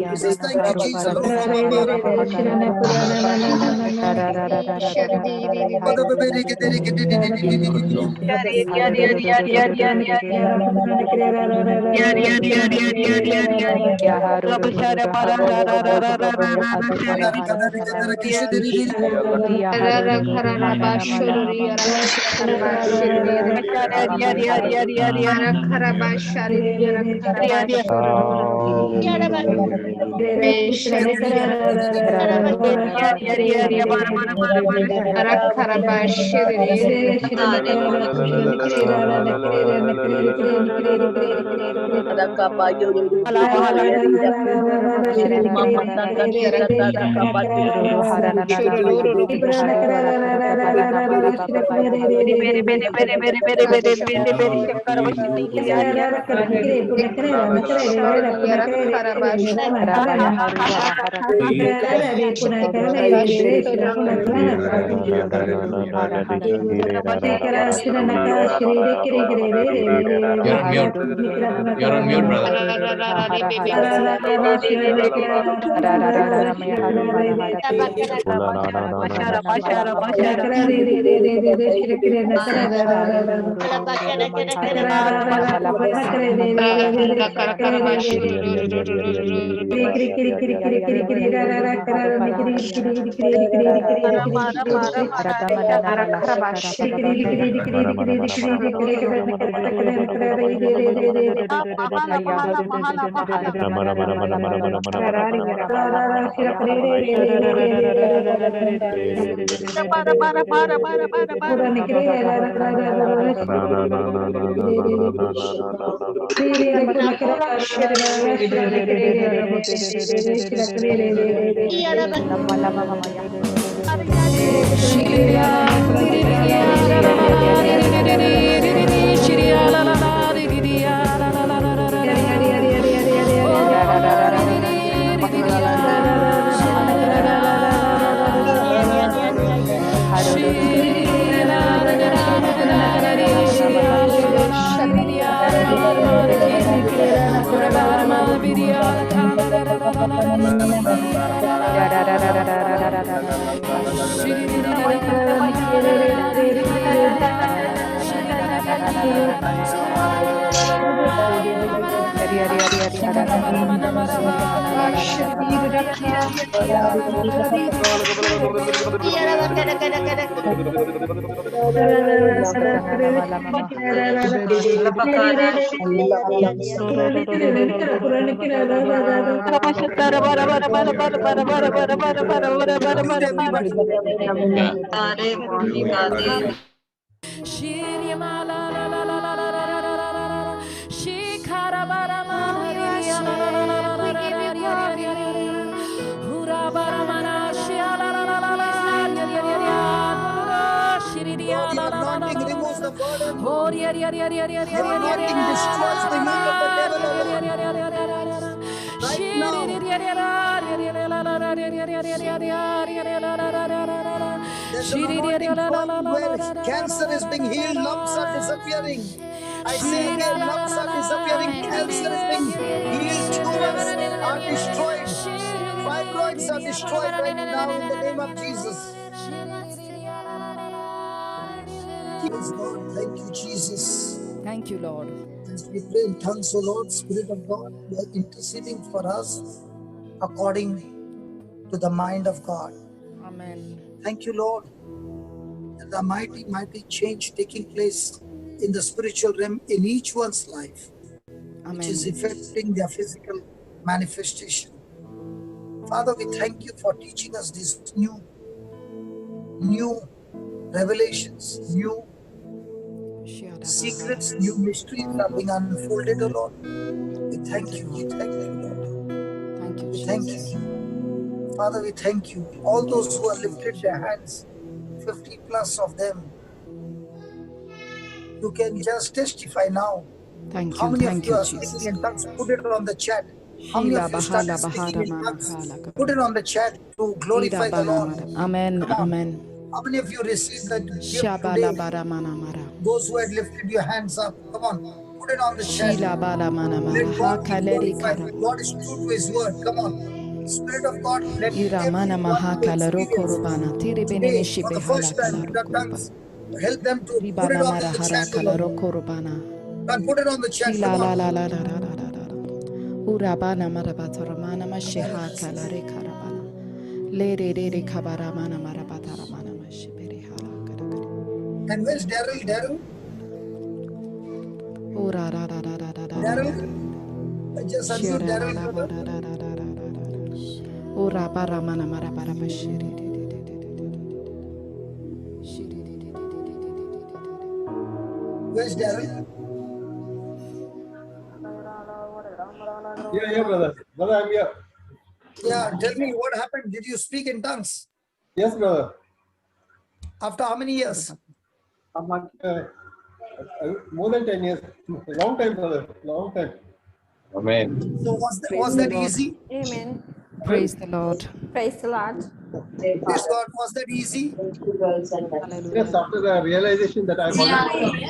Jesus, thank you, Jesus. You're on mute. You're on mute, brother. The anointing removes the burden. The anointing destroys the yoke of the devil, O Lord. Right now. There's an anointing flowing where cancer is being healed, lumps are disappearing. I say again, lumps are disappearing, cancer is being healed, tumors are destroyed, fibroids are destroyed right now in the name of Jesus. Praise God. Thank you, Jesus. Thank you, Lord. As we pray in tongues, O Lord, Spirit of God, you are interceding for us according to the mind of God. Amen. Thank you, Lord, that the mighty, mighty change taking place in the spiritual realm in each one's life, which is affecting their physical manifestation. Father, we thank you for teaching us these new revelations, new secrets, new mysteries are being unfolded, O Lord. We thank you, we thank you, Lord. Thank you, We thank Jesus. you. Father, we thank you. All those who have lifted their hands, 50 plus of them, you can just testify now. Thank How you, many of thank you you, are Jesus. speaking in tongues? Put it on the chat. How many of you started speaking in tongues? Put it on the chat to glorify the Lord. Amen, Come on. amen. How many of you received that gift today? Those who had lifted your hands up, come on, put it on the chat. Let God be glorified. God is true to His word. Come on. Spirit of God, let Iramana everyone maha who kalaro experience korobana. Tiribene today for mishibe the hala first time kalaro the korobana. tongues, help them to put it Ribana on the marahara chat. kalaro korobana. And put it on the chat. Shila Come la on. la la la la la la la. Urabana marabataramana mashiha kalare karabana. Le re re re kabaramana marabataramana mashibere hala karakara. And where's Daryl? Daryl? Ura ra ra ra ra ra ra ra. Daryl? Just unmute Shira la Daryl, la brother. ra ra ra ra ra ra ra. Ura baramana marabara bashiri. Where's Daryl? Yeah, brother. Brother, I'm here. Yeah, tell me what happened. Did you speak in tongues? Yes, brother. After how many years? More than 10 years. Long time, brother. Long time. Amen. So was that easy? Amen. Praise the Lord. Praise the Lord. Praise God. Was that easy? Yes, after the realization that I'm already.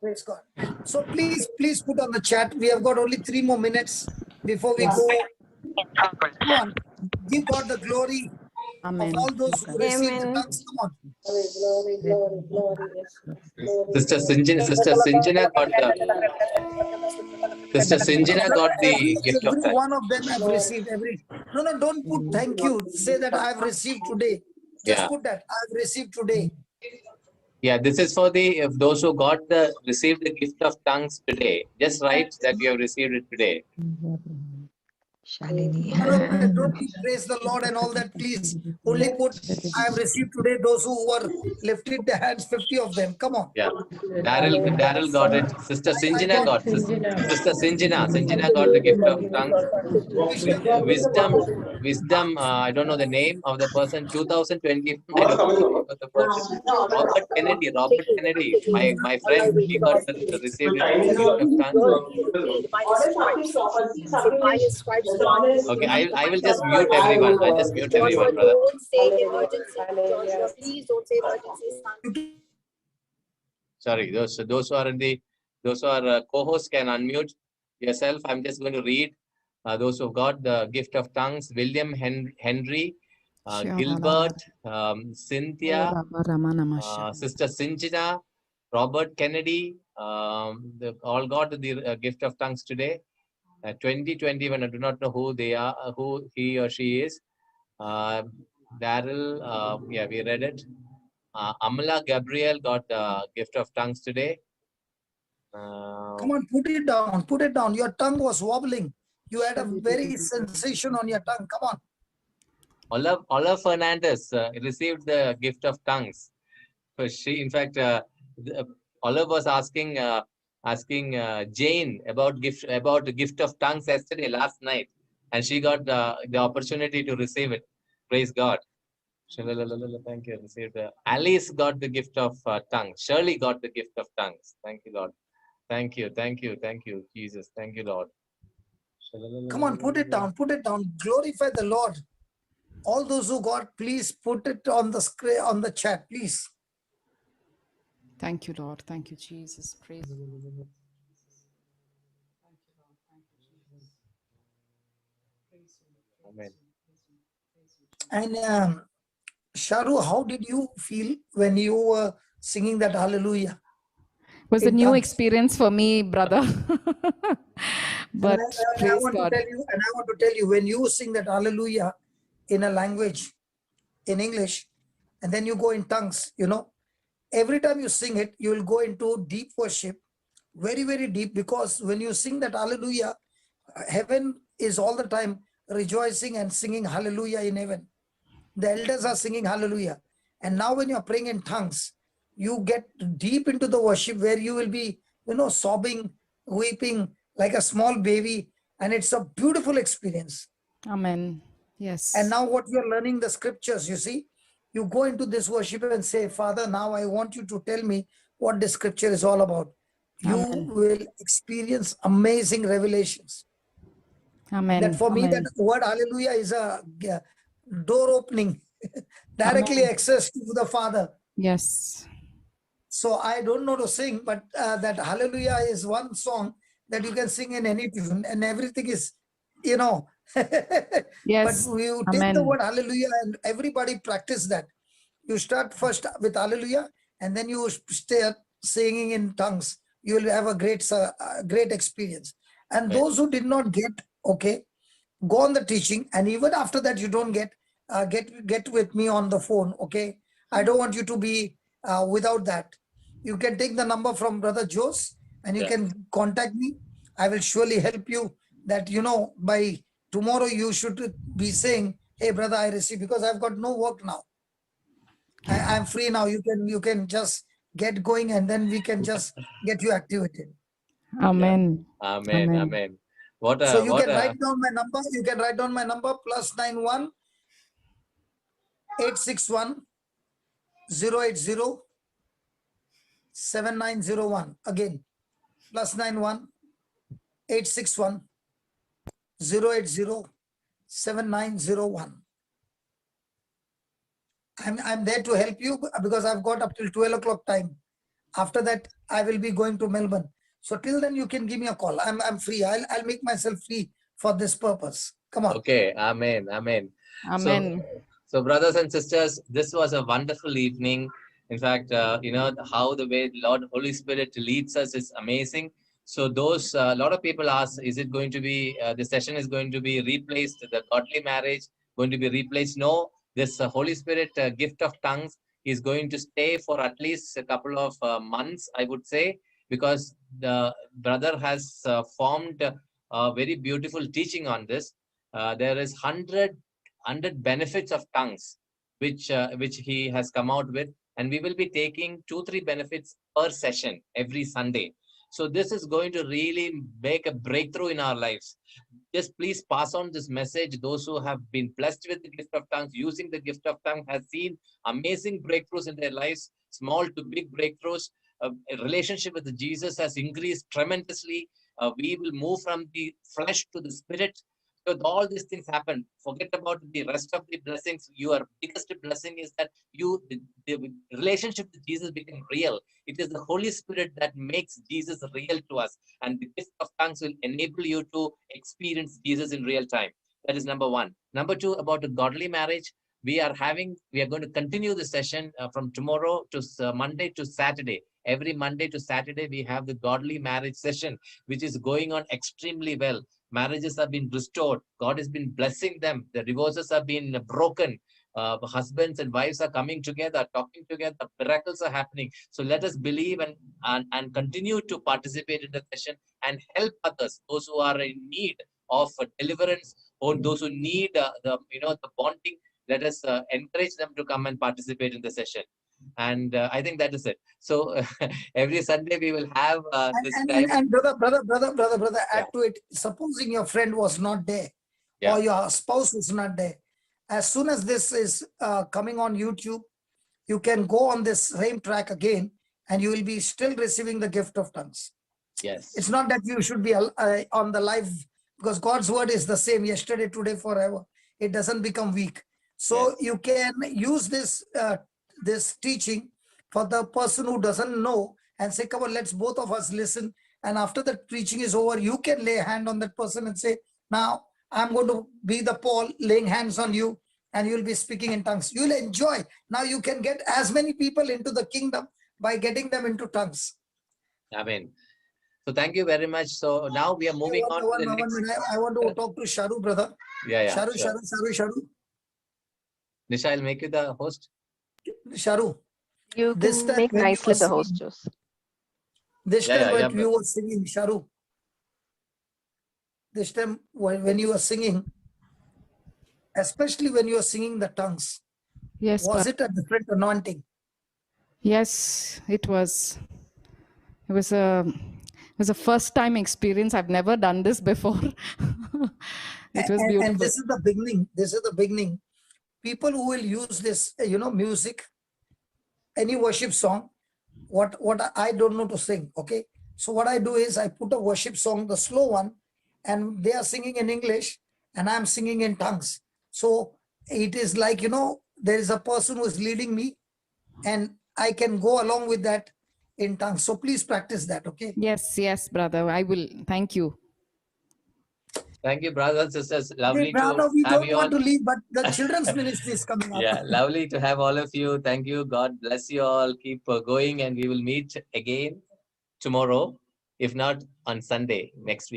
Praise God. So please put on the chat. We have got only 3 more minutes before we go. Come on. Give God the glory of Amen. all those who received the Amen. tongues. Come on. Sister Sinjana got the gift of Every tongues. one of them have received No, don't put thank you. Say that I have received today. Just Yeah. put that I have received today. Yeah, this is for the those who received the gift of tongues today. Just write that you have received it today. Don't praise the Lord and all that. Please only put I have received today. Those who were lifted their hands, 50 of them. Come on. Yeah. Daryl got it. Sister Sinjana got it. Sister Sinjana got the gift of tongues. Wisdom, I don't know the name of the person. 2020, I don't know the name of the person. Robert Kennedy, my friend, he got received the gift of tongues. Okay, I will just mute everyone. I'll just mute everyone, brother. Don't say emergency, Joshua. Please don't say emergency. Sorry, those who are co-hosts can unmute yourself. I'm just going to read those who got the gift of tongues: William Henry, Gilbert, Cynthia, Sister Sinjana, Robert Kennedy. They all got the gift of tongues today. 2021. I do not know who they are, who he or she is. Daryl, yeah, we read it. Amala Gabriel got the gift of tongues today. Come on, put it down. Put it down. Your tongue was wobbling. You had a very sensation on your tongue. Come on. Ola Fernandez received the gift of tongues. So she, in fact, Olive was asking Jane about the gift of tongues yesterday, last night, and she got the opportunity to receive it. Praise God. Thank you. Received. Alice got the gift of tongues. Shirley got the gift of tongues. Thank you, Lord. Thank you, Jesus. Thank you, Lord. Come on, put it down. Put it down. Glorify the Lord. All those who got, please put it on the screen, on the chat, please. Thank you, Lord. Thank you, Jesus. Praise. Amen. And Sharu, how did you feel when you were singing that hallelujah? It was a In new tongues. experience for me, brother. But I praise want God. to tell you, when you sing that hallelujah in a language, in English, and then you go in tongues, every time you sing it, you will go into deep worship, very, very deep, because when you sing that hallelujah, heaven is all the time rejoicing and singing hallelujah in heaven. The elders are singing hallelujah. And now when you're praying in tongues, you get deep into the worship where you will be, sobbing, weeping like a small baby. And it's a beautiful experience. Amen. Yes. And now what you're learning the scriptures, you see, you go into this worship and say, Father, now I want you to tell me what the scripture is all about. You Amen. will experience amazing revelations. Amen. That for me, Amen. that word hallelujah is a door opening, directly access to the Father. Yes. So I don't know to sing, but that hallelujah is one song that you can sing in any tune, and everything is, Yes. But you take the Amen. word hallelujah and everybody practice that. You start first with hallelujah and then you start singing in tongues. You will have a great experience. And Right. those who did not get, okay, go on the teaching. And even after that, you don't get with me on the phone, okay? I don't want you to be without that. You can take the number from Brother Jose and you Yeah. can contact me. I will surely help you that, by tomorrow you should be saying, hey, brother, I receive, because I've got no work now. I'm free now. You can just get going and then we can just get you activated. Amen. Amen. Amen. Amen. What So a you what can a write down my number. You can write down my number +91 861 080 7901. Again, +91 861 080 7901. I'm there to help you because I've got up till 12 o'clock time. After that, I will be going to Melbourne. So till then, you can give me a call. I'm free. I'll make myself free for this purpose. Come on. okay. Amen. Amen. Amen. So, brothers and sisters, this was a wonderful evening. In fact, how the way Lord Holy Spirit leads us is amazing. So, those a lot of people ask, is it going to be the session is going to be replaced? The godly marriage going to be replaced? No, this Holy Spirit gift of tongues is going to stay for at least a couple of months, I would say, because the brother has formed a very beautiful teaching on this. There is 100 benefits of tongues, which he has come out with, and we will be taking 2-3 benefits per session every Sunday. So this is going to really make a breakthrough in our lives. Just please pass on this message. Those who have been blessed with the gift of tongues, using the gift of tongues, have seen amazing breakthroughs in their lives, small to big breakthroughs. A relationship with Jesus has increased tremendously. We will move from the flesh to the spirit. So all these things happen. Forget about the rest of the blessings. Your biggest blessing is that the relationship with Jesus become real. It is the Holy Spirit that makes Jesus real to us. And the gift of tongues will enable you to experience Jesus in real time. That is number one. Number two, about a godly marriage. We are going to continue the session from tomorrow to Monday to Saturday. Every Monday to Saturday, we have the godly marriage session, which is going on extremely well. Marriages have been restored. God has been blessing them. The divorces have been broken. Husbands and wives are coming together, talking together. Miracles are happening. So let us believe and continue to participate in the session and help others, those who are in need of deliverance or those who need the bonding. Let us encourage them to come and participate in the session. And I think that is it. So every Sunday we will have this time. And brother, add to it. Supposing your friend was not there or your spouse is not there, as soon as this is coming on YouTube, you can go on this same track again and you will be still receiving the gift of tongues. Yes. It's not that you should be on the live, because God's word is the same yesterday, today, forever. It doesn't become weak. So you can use this this teaching for the person who doesn't know and say, come on, let's both of us listen. And after the preaching is over, you can lay a hand on that person and say, now I'm going to be the Paul laying hands on you and you'll be speaking in tongues. You'll enjoy. Now you can get as many people into the kingdom by getting them into tongues. Amen. So thank you very much. So now we are moving on to the next. I want to talk to Sharu, brother. Yeah. Sharu. Nisha, I'll make you the host. Sharu. You This can time make when you nicely were the host, singing- Jose. This Yeah, time yeah, when you were singing, Sharu. This time when you were singing, especially when you were singing the tongues, Yes. was it a different anointing? Yes, it was. It was a first time experience. I've never done this before. It was beautiful. And this is the beginning. This is the beginning. People who will use this, music, any worship song, what I don't know to sing. Okay. So what I do is I put a worship song, the slow one, and they are singing in English and I'm singing in tongues. So it is like, there is a person who is leading me and I can go along with that in tongues. So please practice that. Okay. Yes, brother. I will. Thank you. Thank you, brothers and sisters. Okay, Lovely brother, to we have don't you all. want to leave, but the children's ministry is coming up. Yeah, lovely to have all of you. Thank you. God bless you all. Keep going, and we will meet again tomorrow, if not on Sunday next week.